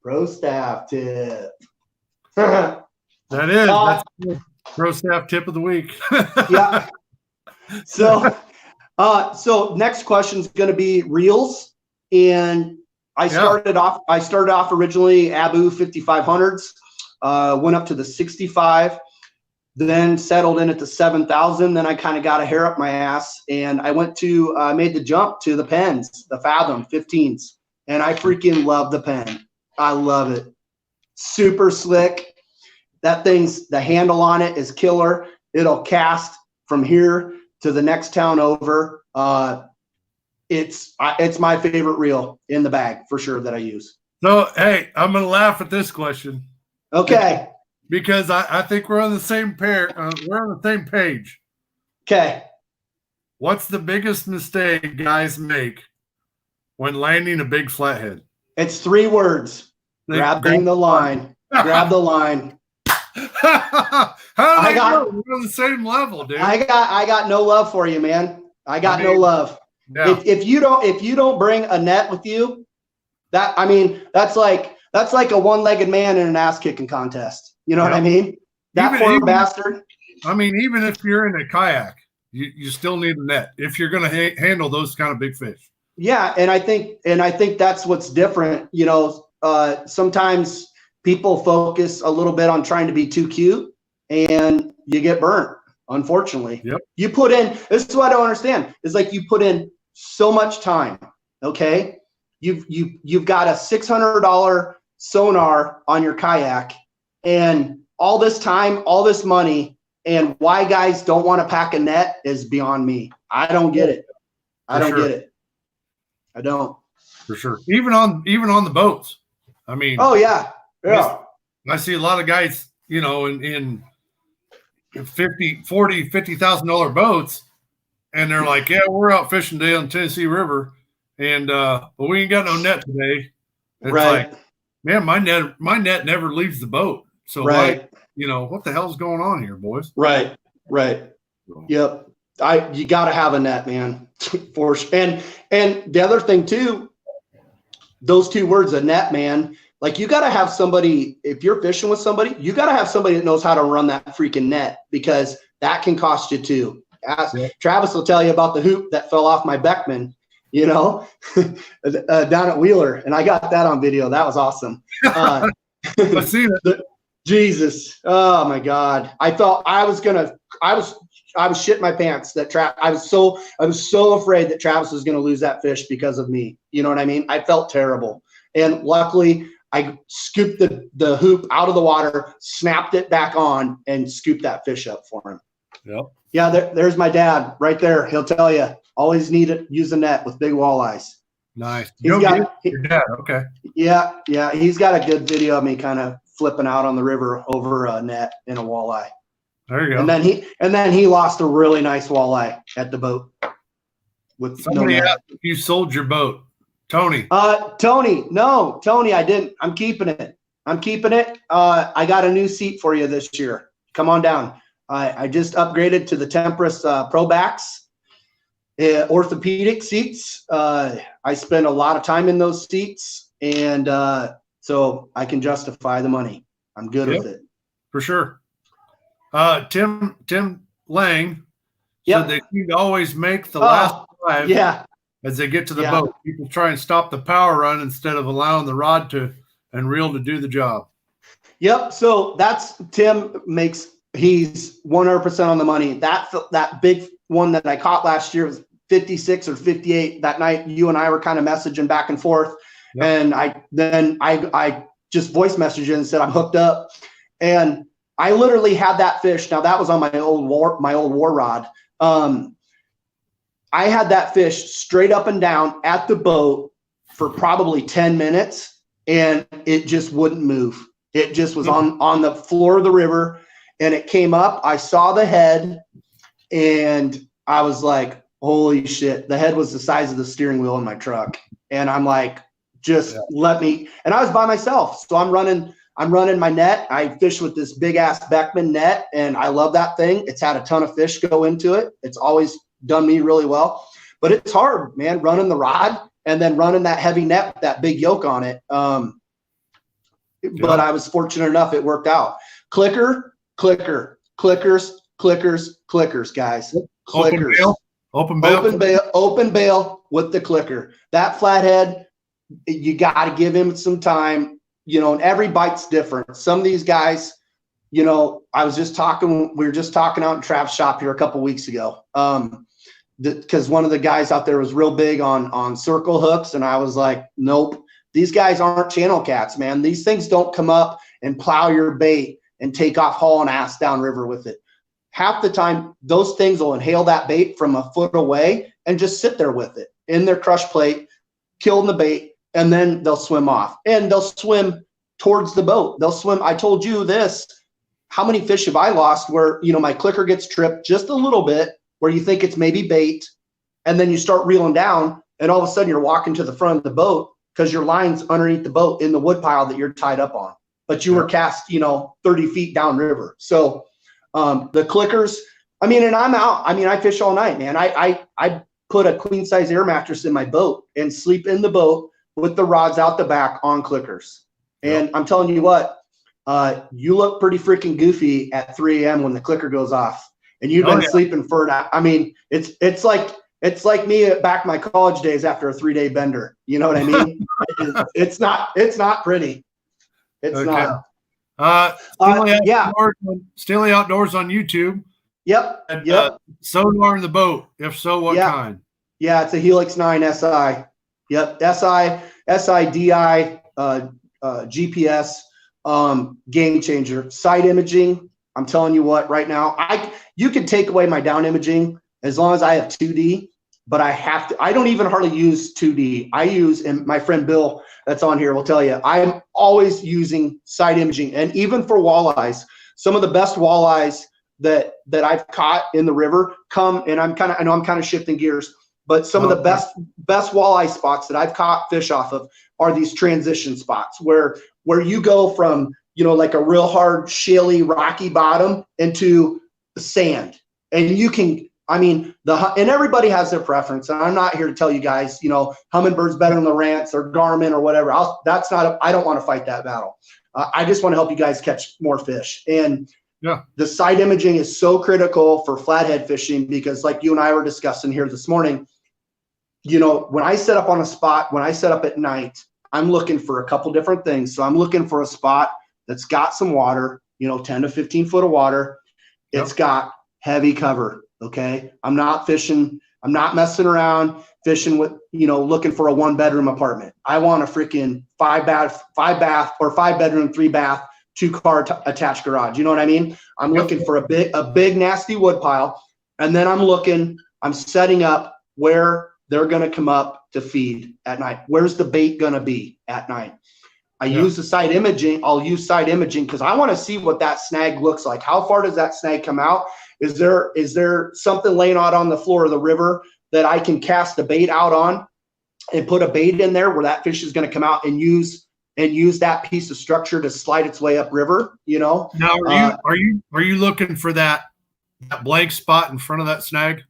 [SPEAKER 2] Pro staff tip.
[SPEAKER 1] That is. That's pro staff tip of the week.
[SPEAKER 2] Yeah. So next question is going to be reels, and I started off originally Abu 5500s, went up to the 65, then settled in at the 7,000. Then I kind of got a hair up my ass, and I made the jump to the pens, the Fathom 15s, and I freaking love the pen. I love it. Super slick. The handle on it is killer. It'll cast from here to the next town over. It's my favorite reel in the bag for sure that I use.
[SPEAKER 1] So, hey, I'm going to laugh at this question.
[SPEAKER 2] Okay.
[SPEAKER 1] Because I think we're on the same we're on the same page.
[SPEAKER 2] Okay.
[SPEAKER 1] What's the biggest mistake guys make when landing a big flathead?
[SPEAKER 2] It's 3 words. Grabbing the line. Grab the line.
[SPEAKER 1] We're on the same level, dude. I
[SPEAKER 2] got no love for you, man. I got no love.
[SPEAKER 1] Yeah.
[SPEAKER 2] If you don't bring a net with you, that's like a one-legged man in an ass kicking contest. You know what I mean? That poor bastard.
[SPEAKER 1] I mean, even if you're in a kayak you still need a net if you're going to handle those kind of big fish.
[SPEAKER 2] Yeah, and I think that's what's different. You know, sometimes people focus a little bit on trying to be too cute, and you get burnt. Unfortunately,
[SPEAKER 1] yep.
[SPEAKER 2] You put in. This is what I don't understand. It's like you put in so much time. Okay, you've got a $600 sonar on your kayak, and all this time, all this money, and why guys don't want to pack a net is beyond me. I don't get it. I don't get it. I don't.
[SPEAKER 1] For sure. Even on the boats. I mean.
[SPEAKER 2] Oh yeah. Yeah.
[SPEAKER 1] I see a lot of guys, you know, in $50,000 boats, and they're like, yeah, we're out fishing today on the Tennessee River, and but we ain't got no net today. It's like, man, my net never leaves the boat. So why, you know, what the hell's going on here, boys?
[SPEAKER 2] Right. Yep. You got to have a net, man. For and the other thing too, those two words, a net, man. Like you got to have somebody, if you're fishing with somebody, you got to have somebody that knows how to run that freaking net, because that can cost you too. Travis will tell you about the hoop that fell off my Beckman, you know, down at Wheeler. And I got that on video. That was awesome.
[SPEAKER 1] I've seen it.
[SPEAKER 2] Jesus. Oh my God. I thought I was shitting my pants that I was so afraid that Travis was going to lose that fish because of me. You know what I mean? I felt terrible. And luckily I scooped the hoop out of the water, snapped it back on, and scooped that fish up for him.
[SPEAKER 1] Yep.
[SPEAKER 2] Yeah. There's my dad right there. He'll tell you, always need to use a net with big walleyes.
[SPEAKER 1] Nice.
[SPEAKER 2] Your
[SPEAKER 1] dad. Okay.
[SPEAKER 2] Yeah. Yeah. He's got a good video of me kind of flipping out on the river over a net in a walleye.
[SPEAKER 1] There you go.
[SPEAKER 2] And then he lost a really nice walleye at the boat. With
[SPEAKER 1] somebody asked if you sold your boat, Tony.
[SPEAKER 2] Tony, I didn't. I'm keeping it. I got a new seat for you this year. Come on down. I just upgraded to the Temperus Pro Backs orthopedic seats. I spent a lot of time in those seats, and so I can justify the money. I'm good with it.
[SPEAKER 1] For sure. Tim Lang said they seem to always make the last drive as they get to the boat. People try and stop the power run instead of allowing the rod and reel to do the job. Yep.
[SPEAKER 2] So he's 100% on the money. That big one that I caught last year was 56 or 58. That night you and I were kind of messaging back and forth. Yep. And I just voice messaged and said, I'm hooked up. And I literally had that fish. Now that was on my old war rod. I had that fish straight up and down at the boat for probably 10 minutes, and it just wouldn't move. It just was on the floor of the river, and it came up. I saw the head, and I was like, holy shit. The head was the size of the steering wheel in my truck. And I'm like, let me, and I was by myself. So I'm running my net. I fish with this big ass Beckman net, and I love that thing. It's had a ton of fish go into it. It's always done me really well, but it's hard, man, running the rod and then running that heavy net with that big yoke on it. But I was fortunate enough. It worked out. Clickers, guys. Clickers. Open bail with the clicker. That flathead, you got to give him some time. You know, and every bite's different. Some of these guys, you know, we were just talking out in Trav's shop here a couple weeks ago. Because one of the guys out there was real big on circle hooks. And I was like, nope, these guys aren't channel cats, man. These things don't come up and plow your bait and take off hauling ass downriver with it. Half the time, those things will inhale that bait from a foot away and just sit there with it in their crush plate, killing the bait. And then they'll swim off, and they'll swim towards the boat. They'll swim. I told you this. How many fish have I lost where, you know, my clicker gets tripped just a little bit, where you think it's maybe bait, and then you start reeling down, and all of a sudden you're walking to the front of the boat because your line's underneath the boat in the wood pile that you're tied up on, but you were cast, you know, 30 feet downriver. So the clickers, I mean, and I'm out. I mean, I fish all night, man. I put a queen size air mattress in my boat and sleep in the boat with the rods out the back on clickers. And I'm telling you what, you look pretty freaking goofy at 3 a.m. when the clicker goes off. and you've been sleeping for it. I mean, it's like me back my college days after a 3-day bender. You know what I mean? It's not pretty. It's not.
[SPEAKER 1] Stanley Outdoors on YouTube.
[SPEAKER 2] Yep.
[SPEAKER 1] And, sonar in the boat. If so, what kind?
[SPEAKER 2] Yeah, it's a Helix 9 SI. Yep. SIDI GPS, game changer. Side imaging. I'm telling you what, right now, you can take away my down imaging as long as I have 2D, but I don't even hardly use 2D. I use, and my friend Bill that's on here will tell you, I'm always using side imaging. And even for walleyes, some of the best walleyes that I've caught in the river come, and I know I'm kind of shifting gears, but some of the best walleye spots that I've caught fish off of are these transition spots where you go from, like a real hard, shaly, rocky bottom into sand. And you can, and everybody has their preference. And I'm not here to tell you guys, Hummingbird's better than Lowrance or Garmin or whatever. I don't want to fight that battle. I just want to help you guys catch more fish. And the side imaging is so critical for flathead fishing because, like you and I were discussing here this morning, when I set up on a spot, when I set up at night, I'm looking for a couple different things. So I'm looking for a spot that's got some water, 10 to 15 foot of water. It's got heavy cover. Okay. I'm not messing around fishing with, looking for a 1-bedroom apartment. I want a freaking 5-bath or 5-bedroom, 3-bath, 2-car attached garage. You know what I mean? I'm looking for a big nasty wood pile. And then I'm setting up where they're going to come up to feed at night. Where's the bait going to be at night? I use the side imaging. I'll use side imaging because I want to see what that snag looks like. How far does that snag come out? Is there something laying out on the floor of the river that I can cast a bait out on and put a bait in there where that fish is going to come out and use that piece of structure to slide its way upriver? Now,
[SPEAKER 1] are you looking for that blank spot in front of that snag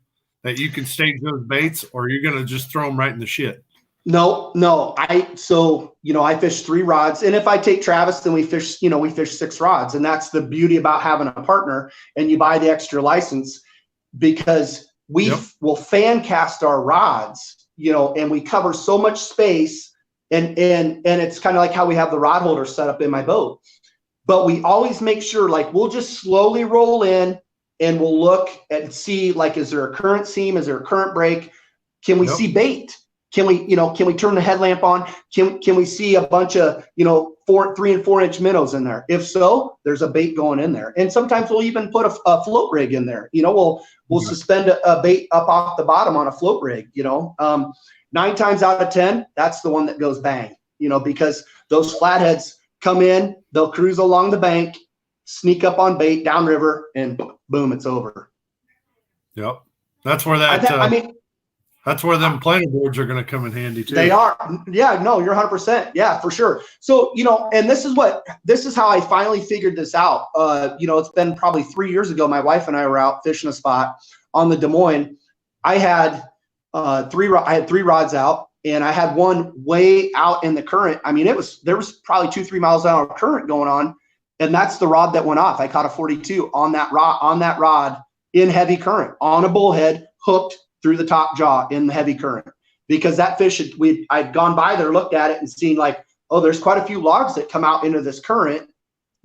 [SPEAKER 1] that you can stage those baits, or are you going to just throw them right in the shit?
[SPEAKER 2] No. I fish 3 rods, and if I take Travis, then we fish 6 rods, and that's the beauty about having a partner. And you buy the extra license because we will fan cast our rods, and we cover so much space, and it's kind of like how we have the rod holder set up in my boat. But we always make sure, like, we'll just slowly roll in, and we'll look and see, like, is there a current seam? Is there a current break? Can we see bait? Can we turn the headlamp on? Can we see a bunch of, 3 and 4 inch minnows in there? If so, there's a bait going in there. And sometimes we'll even put a float rig in there. We'll suspend a bait up off the bottom on a float rig, 9 times out of 10, that's the one that goes bang, because those flatheads come in, they'll cruise along the bank, sneak up on bait downriver, and boom, it's over.
[SPEAKER 1] Yep. That's where that's where them planer boards are going to come in handy too.
[SPEAKER 2] They are. Yeah, no, you're 100%. Yeah, for sure. So, and this is how I finally figured this out. It's been probably 3 years ago. My wife and I were out fishing a spot on the Des Moines. I had 3 rods out, and I had one way out in the current. There was probably 2-3 miles an hour current going on, and that's the rod that went off. I caught a 42 on that rod in heavy current on a bullhead, hooked through the top jaw in the heavy current, because that fish I'd gone by there, looked at it, and seen, like, oh, there's quite a few logs that come out into this current.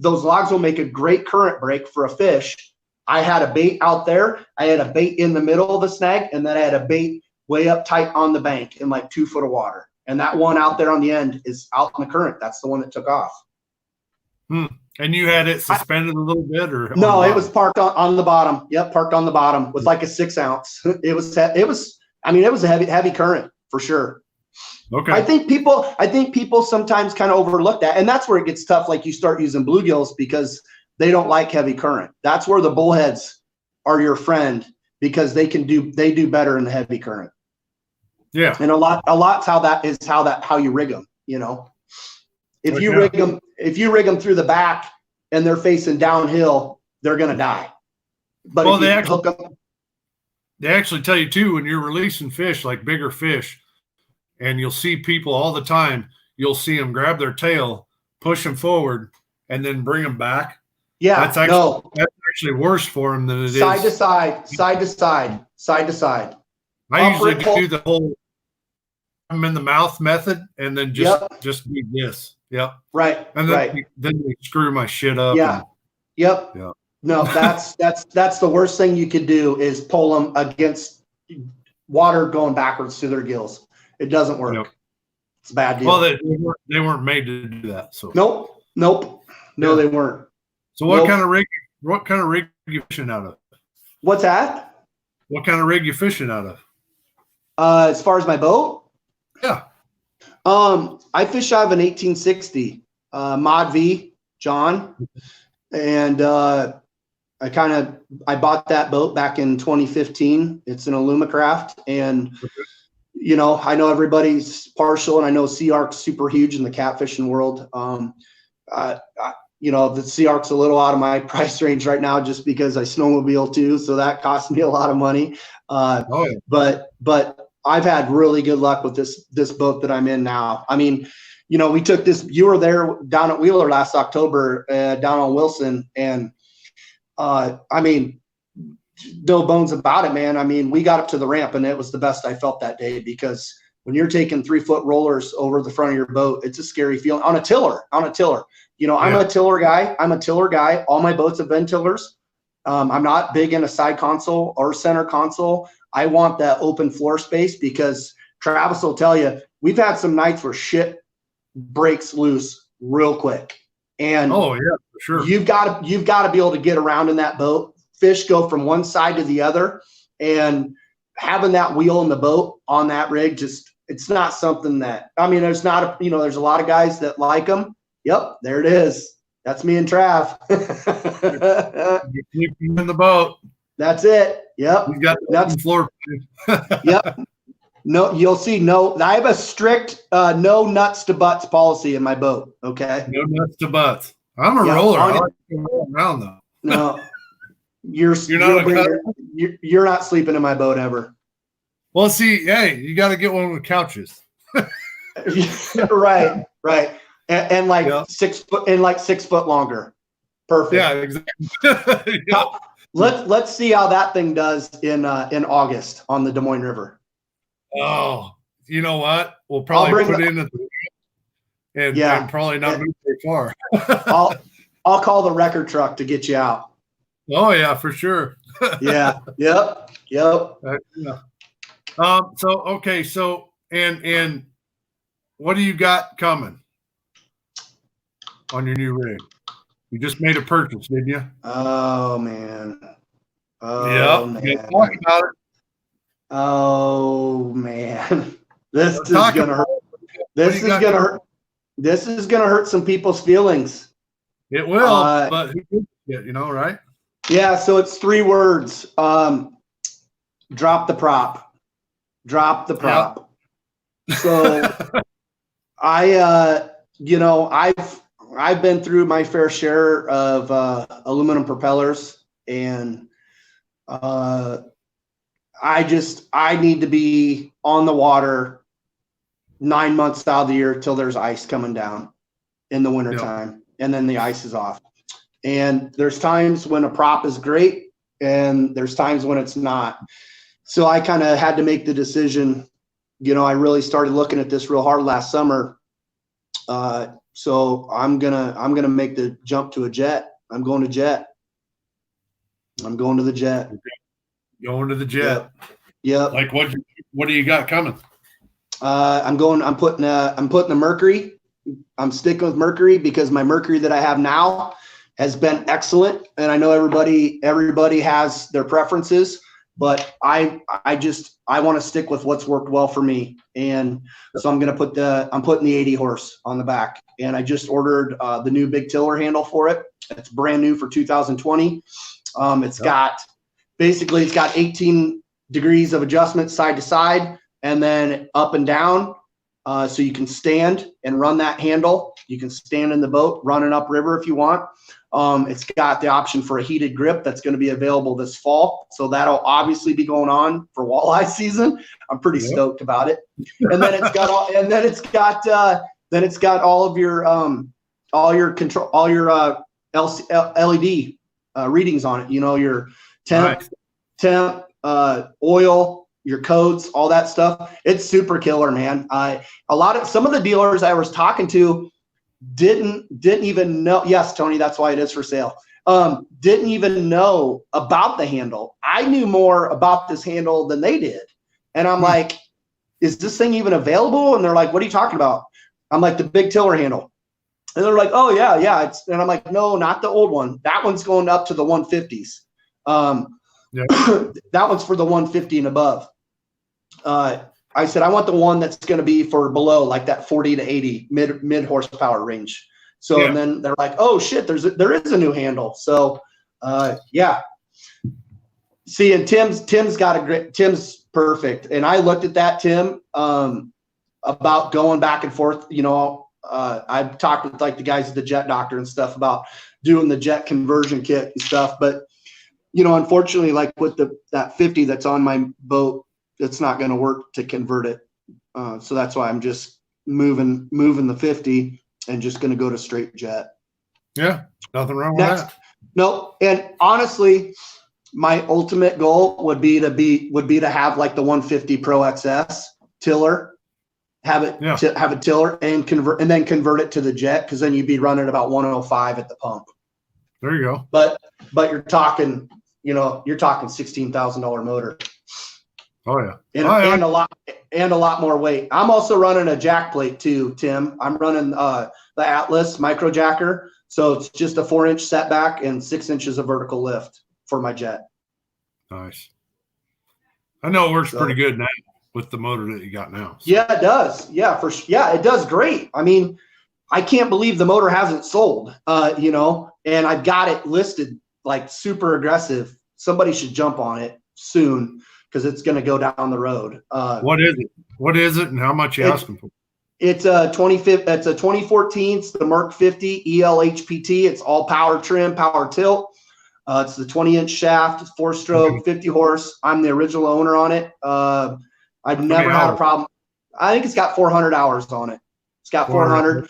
[SPEAKER 2] Those logs will make a great current break for a fish. I had a bait out there. I had a bait in the middle of the snag, and then I had a bait way up tight on the bank in like 2 foot of water. And that one out there on the end is out in the current. That's the one that took off.
[SPEAKER 1] And you had it suspended a little bit, or
[SPEAKER 2] no? It was parked on the bottom. Yep, parked on the bottom with like a 6 ounce. It was a heavy current for sure.
[SPEAKER 1] Okay.
[SPEAKER 2] I think people sometimes kind of overlook that, and that's where it gets tough. Like, you start using bluegills because they don't like heavy current. That's where the bullheads are your friend, because they do better in the heavy current.
[SPEAKER 1] Yeah.
[SPEAKER 2] And a lot's how you rig them. If you rig them through the back and they're facing downhill, they're going to die. But
[SPEAKER 1] they actually tell you too, when you're releasing fish, like bigger fish, and you'll see people all the time, you'll see them grab their tail, push them forward, and then bring them back.
[SPEAKER 2] Yeah,
[SPEAKER 1] that's actually actually worse for them than it is
[SPEAKER 2] side to side, side to side, side to side.
[SPEAKER 1] I usually do the whole I'm in the mouth method, and then just do this. Yep.
[SPEAKER 2] Right.
[SPEAKER 1] And then then they screw my shit up.
[SPEAKER 2] Yeah. Yep.
[SPEAKER 1] Yeah.
[SPEAKER 2] No, that's the worst thing you could do is pull them against water going backwards through their gills. It doesn't work. Yep. It's a bad deal.
[SPEAKER 1] Well, they weren't made to do that. So
[SPEAKER 2] nope. No, they weren't.
[SPEAKER 1] So what kind of rig are you fishing out of?
[SPEAKER 2] What's that?
[SPEAKER 1] What kind of rig you fishing out of?
[SPEAKER 2] As far as my boat?
[SPEAKER 1] Yeah.
[SPEAKER 2] I fish out of an 1860 Mod V John, and I bought that boat back in 2015. It's an Alumacraft, and you know, I know everybody's partial, and I know Sea Arc's super huge in the catfishing world. You know, the Sea Arc's a little out of my price range right now, just because I snowmobile too, so that cost me a lot of money. But I've had really good luck with this boat that I'm in now. I mean, you know, we took this. You were there down at Wheeler last October, down on Wilson, and I mean, no bones about it, man. I mean, we got up to the ramp, and it was the best I felt that day, because when you're taking 3-foot rollers over the front of your boat, it's a scary feeling on a tiller. You know, I'm a tiller guy. All my boats have been tillers. I'm not big in a side console or center console. I want that open floor space, because Travis will tell you, we've had some nights where shit breaks loose real quick. And
[SPEAKER 1] oh yeah, for sure.
[SPEAKER 2] You've got to be able to get around in that boat. Fish go from one side to the other, and having that wheel in the boat on that rig, it's not something that, I mean, there's a lot of guys that like them. Yep, there it is. That's me and Trav.
[SPEAKER 1] You're in the boat.
[SPEAKER 2] That's it. Yep.
[SPEAKER 1] You got the floor.
[SPEAKER 2] Yep. No, you'll see. No, I have a strict no nuts to butts policy in my boat. Okay.
[SPEAKER 1] No nuts to butts. I'm a roller. I like to roll around though.
[SPEAKER 2] No, you're not sleeping in my boat ever.
[SPEAKER 1] Well, see, hey, you got to get one with couches.
[SPEAKER 2] Right. And like 6 foot and like 6 foot longer. Perfect.
[SPEAKER 1] Yeah, exactly. Yeah.
[SPEAKER 2] Let's see how that thing does in August on the Des Moines River.
[SPEAKER 1] Oh, you know what? We'll probably put it in and probably not move very far.
[SPEAKER 2] I'll call the record truck to get you out.
[SPEAKER 1] Oh yeah, for sure.
[SPEAKER 2] Yeah. Yep.
[SPEAKER 1] Yeah. So and what do you got coming on your new rig? You just made a purchase, didn't you?
[SPEAKER 2] Oh man.
[SPEAKER 1] Man. Talk about it.
[SPEAKER 2] Oh man. This is gonna hurt. This is gonna hurt some people's feelings.
[SPEAKER 1] It will, but who gives a shit, you know, right?
[SPEAKER 2] Yeah, so it's 3 words. Drop the prop. Drop the prop. Yep. So I've been through my fair share of aluminum propellers, and I need to be on the water 9 months out of the year till there's ice coming down in the wintertime, and then the ice is off. And there's times when a prop is great, and there's times when it's not. So I kind of had to make the decision. You know, I really started looking at this real hard last summer. So I'm gonna make the jump to a jet. I'm going to jet. I'm going to the jet.
[SPEAKER 1] Going to the jet.
[SPEAKER 2] Yep.
[SPEAKER 1] Like what do you got coming?
[SPEAKER 2] I'm putting the Mercury. I'm sticking with Mercury because my Mercury that I have now has been excellent, and I know everybody has their preferences, but I want to stick with what's worked well for me. And so I'm putting the 80 horse on the back, and I just ordered the new big tiller handle for it. It's brand new for 2020. It's got 18 degrees of adjustment side to side, and then up and down. So you can stand and run that handle. You can stand in the boat, run it upriver if you want. It's got the option for a heated grip that's going to be available this fall. So that'll obviously be going on for walleye season. I'm pretty stoked about it. And then it's got all of your control, all your LED readings on it. You know, your temp, oil, your codes, all that stuff. It's super killer, man. Some of the dealers I was talking to didn't even know. Yes, Tony, that's why it is for sale. Didn't even know about the handle. I knew more about this handle than they did. And I'm like, is this thing even available? And they're like, what are you talking about? I'm like, the big tiller handle. And they're like, oh yeah. And I'm like, no, not the old one. That one's going up to the 150s. That one's for the 150 and above. I said, I want the one that's going to be for below, like that 40 to 80 mid horsepower range. So, and then they're like, oh shit, there is a new handle. So, yeah. See, and Tim's got a great, Tim's perfect. And I looked at that, Tim, about going back and forth. You know, I've talked with like the guys at the Jet Doctor and stuff about doing the jet conversion kit and stuff. But, you know, unfortunately, like with that 50 that's on my boat, it's not going to work to convert it. So that's why I'm just moving the 50 and just going to go to straight jet. Yeah.
[SPEAKER 1] Nothing wrong with that.
[SPEAKER 2] No. And honestly, my ultimate goal would be to have like the 150 Pro XS tiller, have a tiller and then convert it to the jet. Cause then you'd be running about 105 at the pump.
[SPEAKER 1] There you go.
[SPEAKER 2] But you're talking $16,000 motor.
[SPEAKER 1] Oh yeah.
[SPEAKER 2] And a lot more weight. I'm also running a jack plate too, Tim. I'm running the Atlas micro jacker. So it's just a 4-inch setback and 6 inches of vertical lift for my jet.
[SPEAKER 1] Nice. I know it works pretty good now with the motor that you got now. So.
[SPEAKER 2] Yeah, it does. Yeah, it does great. I mean, I can't believe the motor hasn't sold, you know, and I've got it listed like super aggressive. Somebody should jump on it soon, because it's going to go down the road.
[SPEAKER 1] What is it and how much you asking for?
[SPEAKER 2] It's a 2014. It's the Merc 50 ELHPT. It's all power trim, power tilt. It's the 20-inch shaft, 4-stroke, 50 horse. I'm the original owner on it. I've never had a problem. I think it's got 400 hours on it. It's got 400.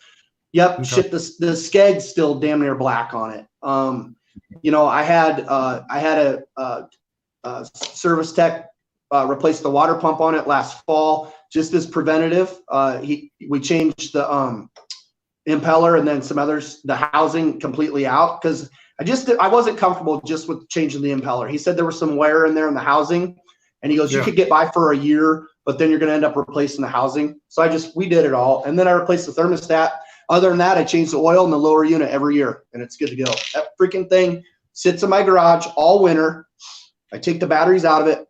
[SPEAKER 2] Yep. Okay. Shit, the skeg's still damn near black on it. You know, I had a service tech replaced the water pump on it last fall, just as preventative. We changed the impeller and then some others, the housing completely out, because I wasn't comfortable just with changing the impeller. He said there was some wear in there in the housing, and he goes, you could get by for a year, but then you're going to end up replacing the housing. So we did it all, and then I replaced the thermostat. Other than that, I changed the oil in the lower unit every year, and it's good to go. That freaking thing sits in my garage all winter. I take the batteries out of it.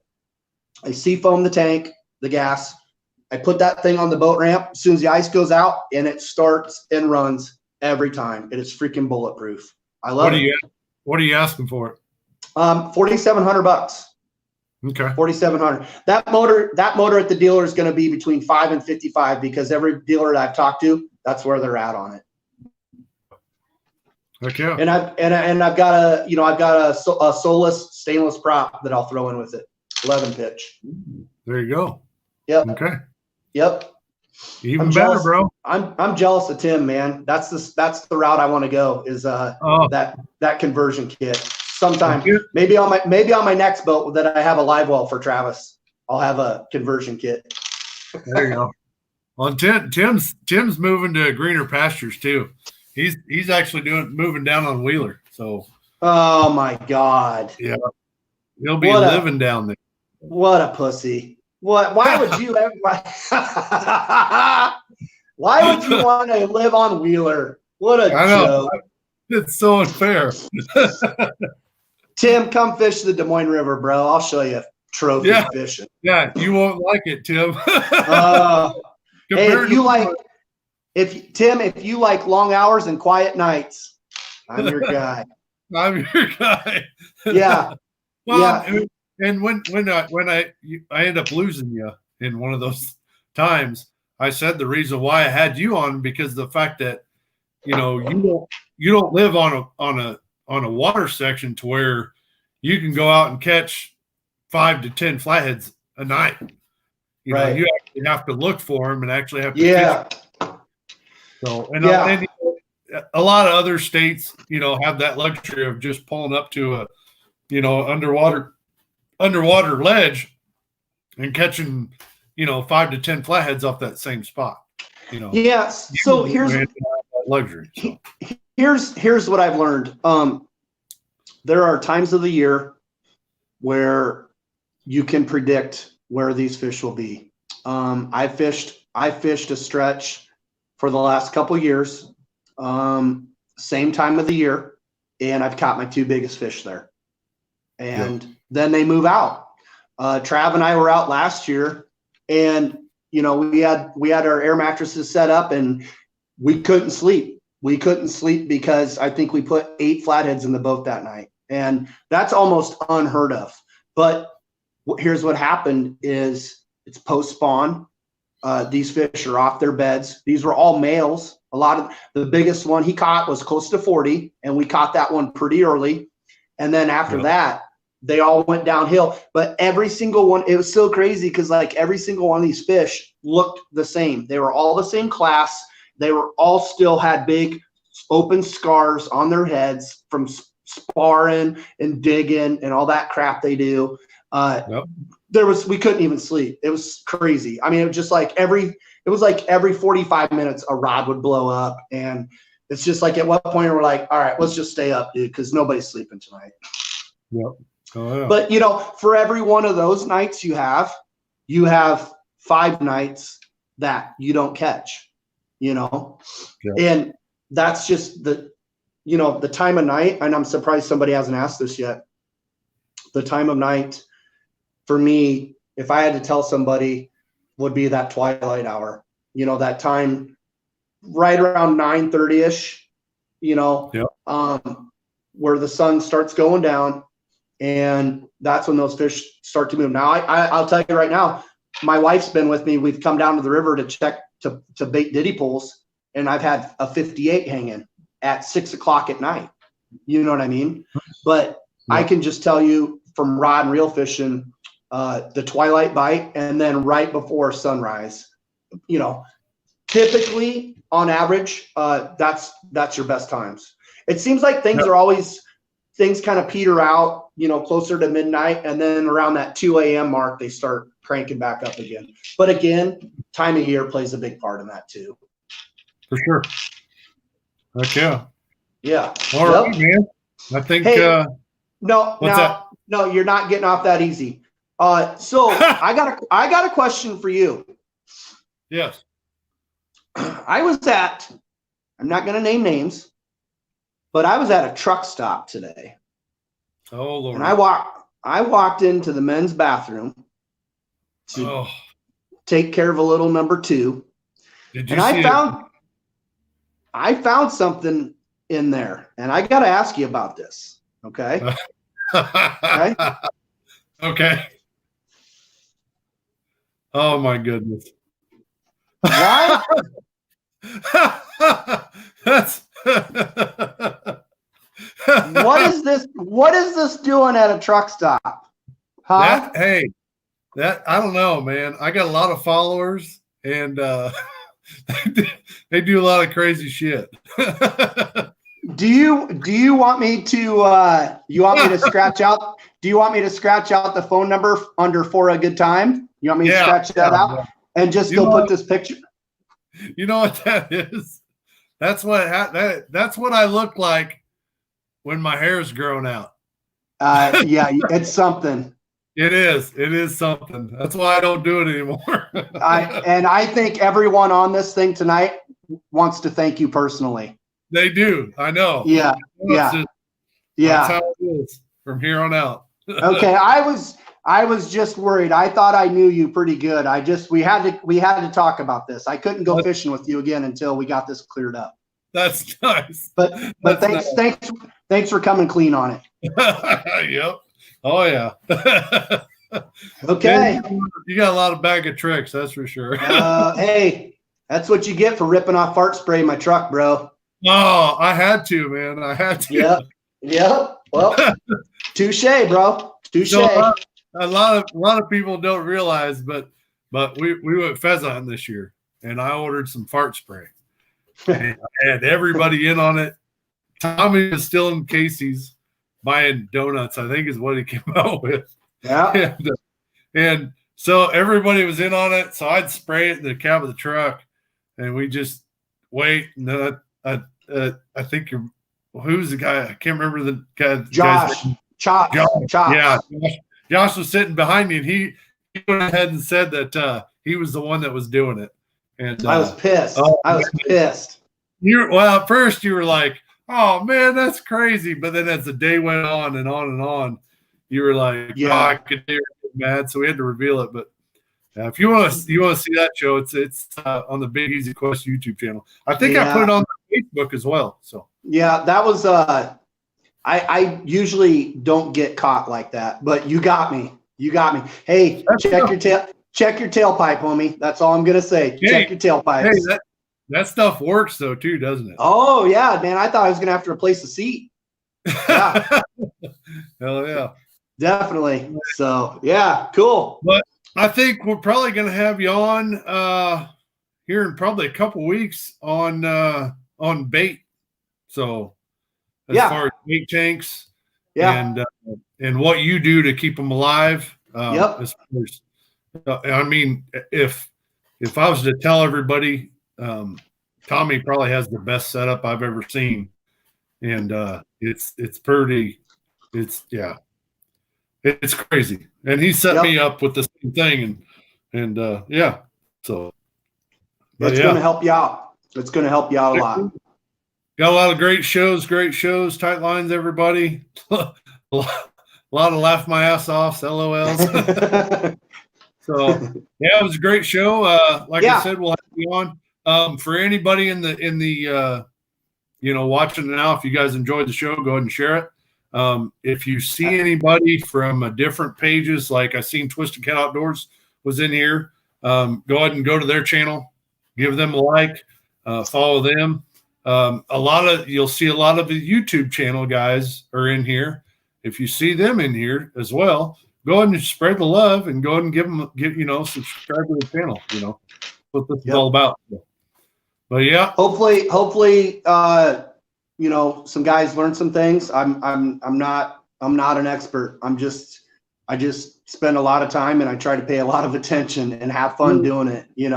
[SPEAKER 2] I seafoam the tank, the gas. I put that thing on the boat ramp as soon as the ice goes out, and it starts and runs every time. It is freaking bulletproof. I love it.
[SPEAKER 1] What are you asking for it?
[SPEAKER 2] $4,700.
[SPEAKER 1] Okay.
[SPEAKER 2] 4,700. That motor at the dealer is going to be between 5 and 55, because every dealer that I've talked to, that's where they're at on it.
[SPEAKER 1] Heck yeah.
[SPEAKER 2] And I've got a Solus stainless prop that I'll throw in with it. 11 pitch.
[SPEAKER 1] There you go.
[SPEAKER 2] Yep.
[SPEAKER 1] Okay.
[SPEAKER 2] Yep.
[SPEAKER 1] Even better, bro.
[SPEAKER 2] I'm jealous of Tim, man. That's the route I want to go, is that conversion kit. Sometime, maybe on my next boat that I have a live well for Travis, I'll have a conversion kit.
[SPEAKER 1] There you go. Well, Tim's moving to greener pastures too. He's actually moving down on Wheeler. So. Oh my God. Yeah. He'll be living down there.
[SPEAKER 2] What a pussy. What? Why would you ever? Why would you want to live on Wheeler? What a joke.
[SPEAKER 1] It's so unfair.
[SPEAKER 2] Tim, come fish the Des Moines River, bro. I'll show you trophy fishing.
[SPEAKER 1] Yeah, you won't like it, Tim.
[SPEAKER 2] Hey, if you like long hours and quiet nights, I'm your guy.
[SPEAKER 1] I'm your guy.
[SPEAKER 2] Yeah.
[SPEAKER 1] Well,
[SPEAKER 2] yeah.
[SPEAKER 1] And when I ended up losing you in one of those times, I said the reason why I had you on, because the fact that, you know, you don't live on a water section to where you can go out and catch 5 to 10 flatheads a night. You know, you actually have to look for them and actually have to fish. So, and a lot of other states, have that luxury of just pulling up to a, underwater ledge and catching, 5 to 10 flatheads off that same spot.
[SPEAKER 2] Yes. So here's
[SPEAKER 1] luxury. So.
[SPEAKER 2] Here's what I've learned. There are times of the year where you can predict where these fish will be. I fished a stretch for the last couple years, same time of the year, and I've caught my 2 biggest fish there. And then they move out. Trav and I were out last year, and we had our air mattresses set up, and we couldn't sleep. We couldn't sleep because I think we put 8 flatheads in the boat that night, and that's almost unheard of. But here's what happened: is it's post spawn. These fish are off their beds. These were all males. A lot of the biggest one he caught was close to 40, and we caught that one pretty early. And then after that, they all went downhill. But every single one, it was so crazy because like every single one of these fish looked the same. They were all the same class. They were all still had big open scars on their heads from sparring and digging and all that crap they do. We couldn't even sleep. It was crazy. I mean, it was just like every 45 minutes a rod would blow up, and it's just like at what point we're like, all right, let's just stay up, dude, because nobody's sleeping tonight.
[SPEAKER 1] Yep. Oh, yeah.
[SPEAKER 2] But for every one of those nights you have 5 nights that you don't catch. And that's just the time of night. And I'm surprised somebody hasn't asked this yet. The time of night for me, if I had to tell somebody, would be that twilight hour, that time right around 9:30ish, where the sun starts going down, and that's when those fish start to move. Now, I'll tell you right now, my wife's been with me. We've come down to the river to check to bait diddy pools, and I've had a 58 hanging at 6 o'clock at night. You know what I mean? But I can just tell you from rod and reel fishing, the twilight bite, and then right before sunrise, typically on average, that's your best times. It seems like things kind of peter out, closer to midnight, and then around that 2 a.m. mark, they start cranking back up again. But again, time of year plays a big part in that too.
[SPEAKER 1] For sure. Heck yeah.
[SPEAKER 2] Yeah.
[SPEAKER 1] All right, man. I think.
[SPEAKER 2] Hey, no, you're not getting off that easy. So I got a question for you.
[SPEAKER 1] Yes.
[SPEAKER 2] I'm not going to name names, but I was at a truck stop today.
[SPEAKER 1] Oh, Lord.
[SPEAKER 2] And I walked into the men's bathroom to take care of a little number 2.
[SPEAKER 1] Did you
[SPEAKER 2] and
[SPEAKER 1] see
[SPEAKER 2] I found something in there, and I got to ask you about this. Okay. Okay.
[SPEAKER 1] Okay. Oh my goodness.
[SPEAKER 2] Why?
[SPEAKER 1] That's
[SPEAKER 2] What is this doing at a truck stop? Huh?
[SPEAKER 1] I don't know, man. I got a lot of followers, and they do a lot of crazy shit.
[SPEAKER 2] Do you want me to scratch out? Do you want me to scratch out the phone number under For a Good Time? You want me to scratch that out and just go put this picture?
[SPEAKER 1] You know what that is? That's what I look like when my hair is growing out.
[SPEAKER 2] Yeah, it's something.
[SPEAKER 1] It is something. That's why I don't do it anymore.
[SPEAKER 2] I think everyone on this thing tonight wants to thank you personally.
[SPEAKER 1] They do. I know.
[SPEAKER 2] Yeah.
[SPEAKER 1] That's how it is from here on out.
[SPEAKER 2] Okay, I was just worried. I thought I knew you pretty good. We had to talk about this. I couldn't go fishing with you again until we got this cleared up.
[SPEAKER 1] That's nice.
[SPEAKER 2] But thanks for coming clean on it.
[SPEAKER 1] Yep. Oh yeah.
[SPEAKER 2] Okay.
[SPEAKER 1] You got a lot of bag of tricks, that's for sure.
[SPEAKER 2] Hey, that's what you get for ripping off fart spray in my truck, bro.
[SPEAKER 1] Oh, I had to, man. I had to.
[SPEAKER 2] Yep. Well, touche, bro. Touche.
[SPEAKER 1] So, a lot of people don't realize, but we went pheasant hunting this year, and I ordered some fart spray. And I had everybody in on it. Tommy was still in Casey's buying donuts, I think is what he came out with.
[SPEAKER 2] Yeah.
[SPEAKER 1] And so everybody was in on it. So I'd spray it in the cab of the truck, and we just wait. And then I think who's the guy? I can't remember the guy.
[SPEAKER 2] Josh. Chops.
[SPEAKER 1] Yeah. Josh was sitting behind me, and he went ahead and said that he was the one that was doing it. And
[SPEAKER 2] I was pissed. I was pissed.
[SPEAKER 1] Well, at first you were like, "Oh man, that's crazy," but then as the day went on and on and on, you were like,
[SPEAKER 2] Yeah.
[SPEAKER 1] "Oh, I could hear it mad," so we had to reveal it. But if you want to see that show, it's on the Big Easy Quest YouTube channel. I think I put it on Facebook as well. So
[SPEAKER 2] yeah, that was I usually don't get caught like that, but you got me. Hey, check your tailpipe, homie. That's all I'm gonna say. Check your tailpipe.
[SPEAKER 1] Hey, that stuff works though too, doesn't it?
[SPEAKER 2] Oh yeah, man. I thought I was gonna have to replace the seat. Yeah.
[SPEAKER 1] Hell yeah.
[SPEAKER 2] Definitely. So yeah, cool.
[SPEAKER 1] But I think we're probably gonna have you on here in probably a couple weeks on bait. So as far as bait tanks, and what you do to keep them alive. As far as, I mean, if I was to tell everybody, Tommy probably has the best setup I've ever seen, and it's crazy. And he set me up with the same thing, and so
[SPEAKER 2] it's going to help you out. It's going to help you out a lot.
[SPEAKER 1] Got a lot of great shows, tight lines, everybody. A lot of laugh my ass off, LOLs. So yeah, it was a great show. Like I said, we'll have you on. For anybody in the watching now, if you guys enjoyed the show, go ahead and share it. If you see anybody from different pages, like I seen Twisted Cat Outdoors was in here, go ahead and go to their channel, give them a like, follow them. You'll see a lot of the YouTube channel guys are in here. If you see them in here as well, go ahead and spread the love and go ahead and subscribe to the channel. What this is all about. But yeah,
[SPEAKER 2] hopefully, some guys learn some things. I'm not an expert. I just spend a lot of time and I try to pay a lot of attention and have fun doing it.
[SPEAKER 1] You're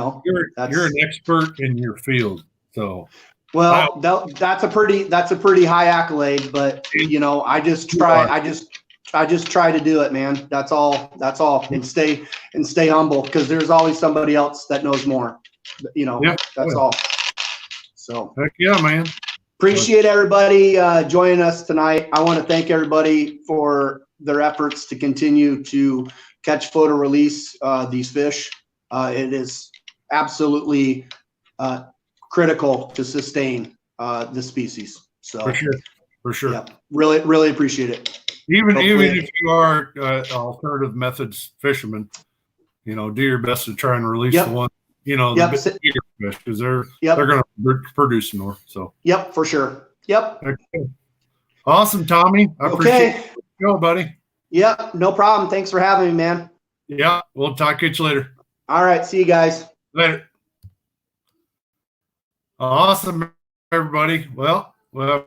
[SPEAKER 1] an expert in your field. So
[SPEAKER 2] well, that's a pretty high accolade, but I just try to do it, man. That's all. And stay humble, because there's always somebody else that knows more. That's all. So
[SPEAKER 1] heck yeah, man.
[SPEAKER 2] Appreciate everybody joining us tonight. I want to thank everybody for their efforts to continue to catch, photo, release these fish. It is absolutely critical to sustain the species. So
[SPEAKER 1] for sure.
[SPEAKER 2] Yeah, really appreciate it.
[SPEAKER 1] Even if you are alternative methods fisherman, do your best to try and release the one, the bigger fish, because they're going to produce more. So
[SPEAKER 2] for sure. Okay.
[SPEAKER 1] Awesome, Tommy. I appreciate the show, buddy.
[SPEAKER 2] Yeah, no problem. Thanks for having me, man.
[SPEAKER 1] Yeah, we'll talk to you later.
[SPEAKER 2] All right, see you guys
[SPEAKER 1] later. Awesome, everybody. Well, I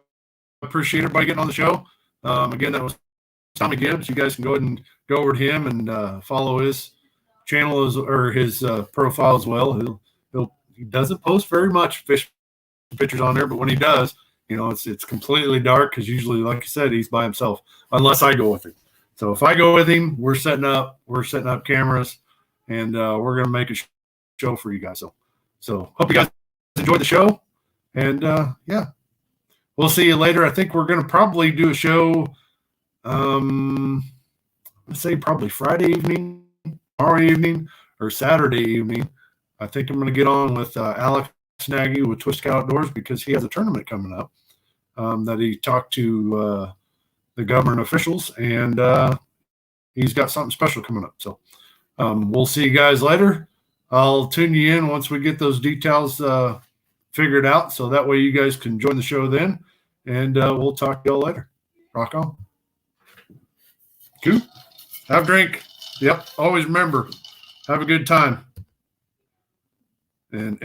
[SPEAKER 1] appreciate everybody getting on the show. Again, that was Tommy Gibbs. You guys can go ahead and go over to him and follow his channel or his profile as well. He doesn't post very much fish pictures on there, but when he does, it's completely dark, because usually, like I said, he's by himself unless I go with him. So if I go with him, we're setting up cameras, and we're gonna make a show for you guys. So hope you guys enjoyed the show, and we'll see you later. I think we're gonna probably do a show. Let's say probably Friday evening, tomorrow evening, or Saturday evening. I think I'm going to get on with Alex Nagy with Twisted Cat Outdoors, because he has a tournament coming up that he talked to the government officials, and he's got something special coming up. So we'll see you guys later. I'll tune you in once we get those details figured out, so that way you guys can join the show then, and we'll talk to y'all later. Rock on. Cool. Have a drink. Yep. Always remember, have a good time. And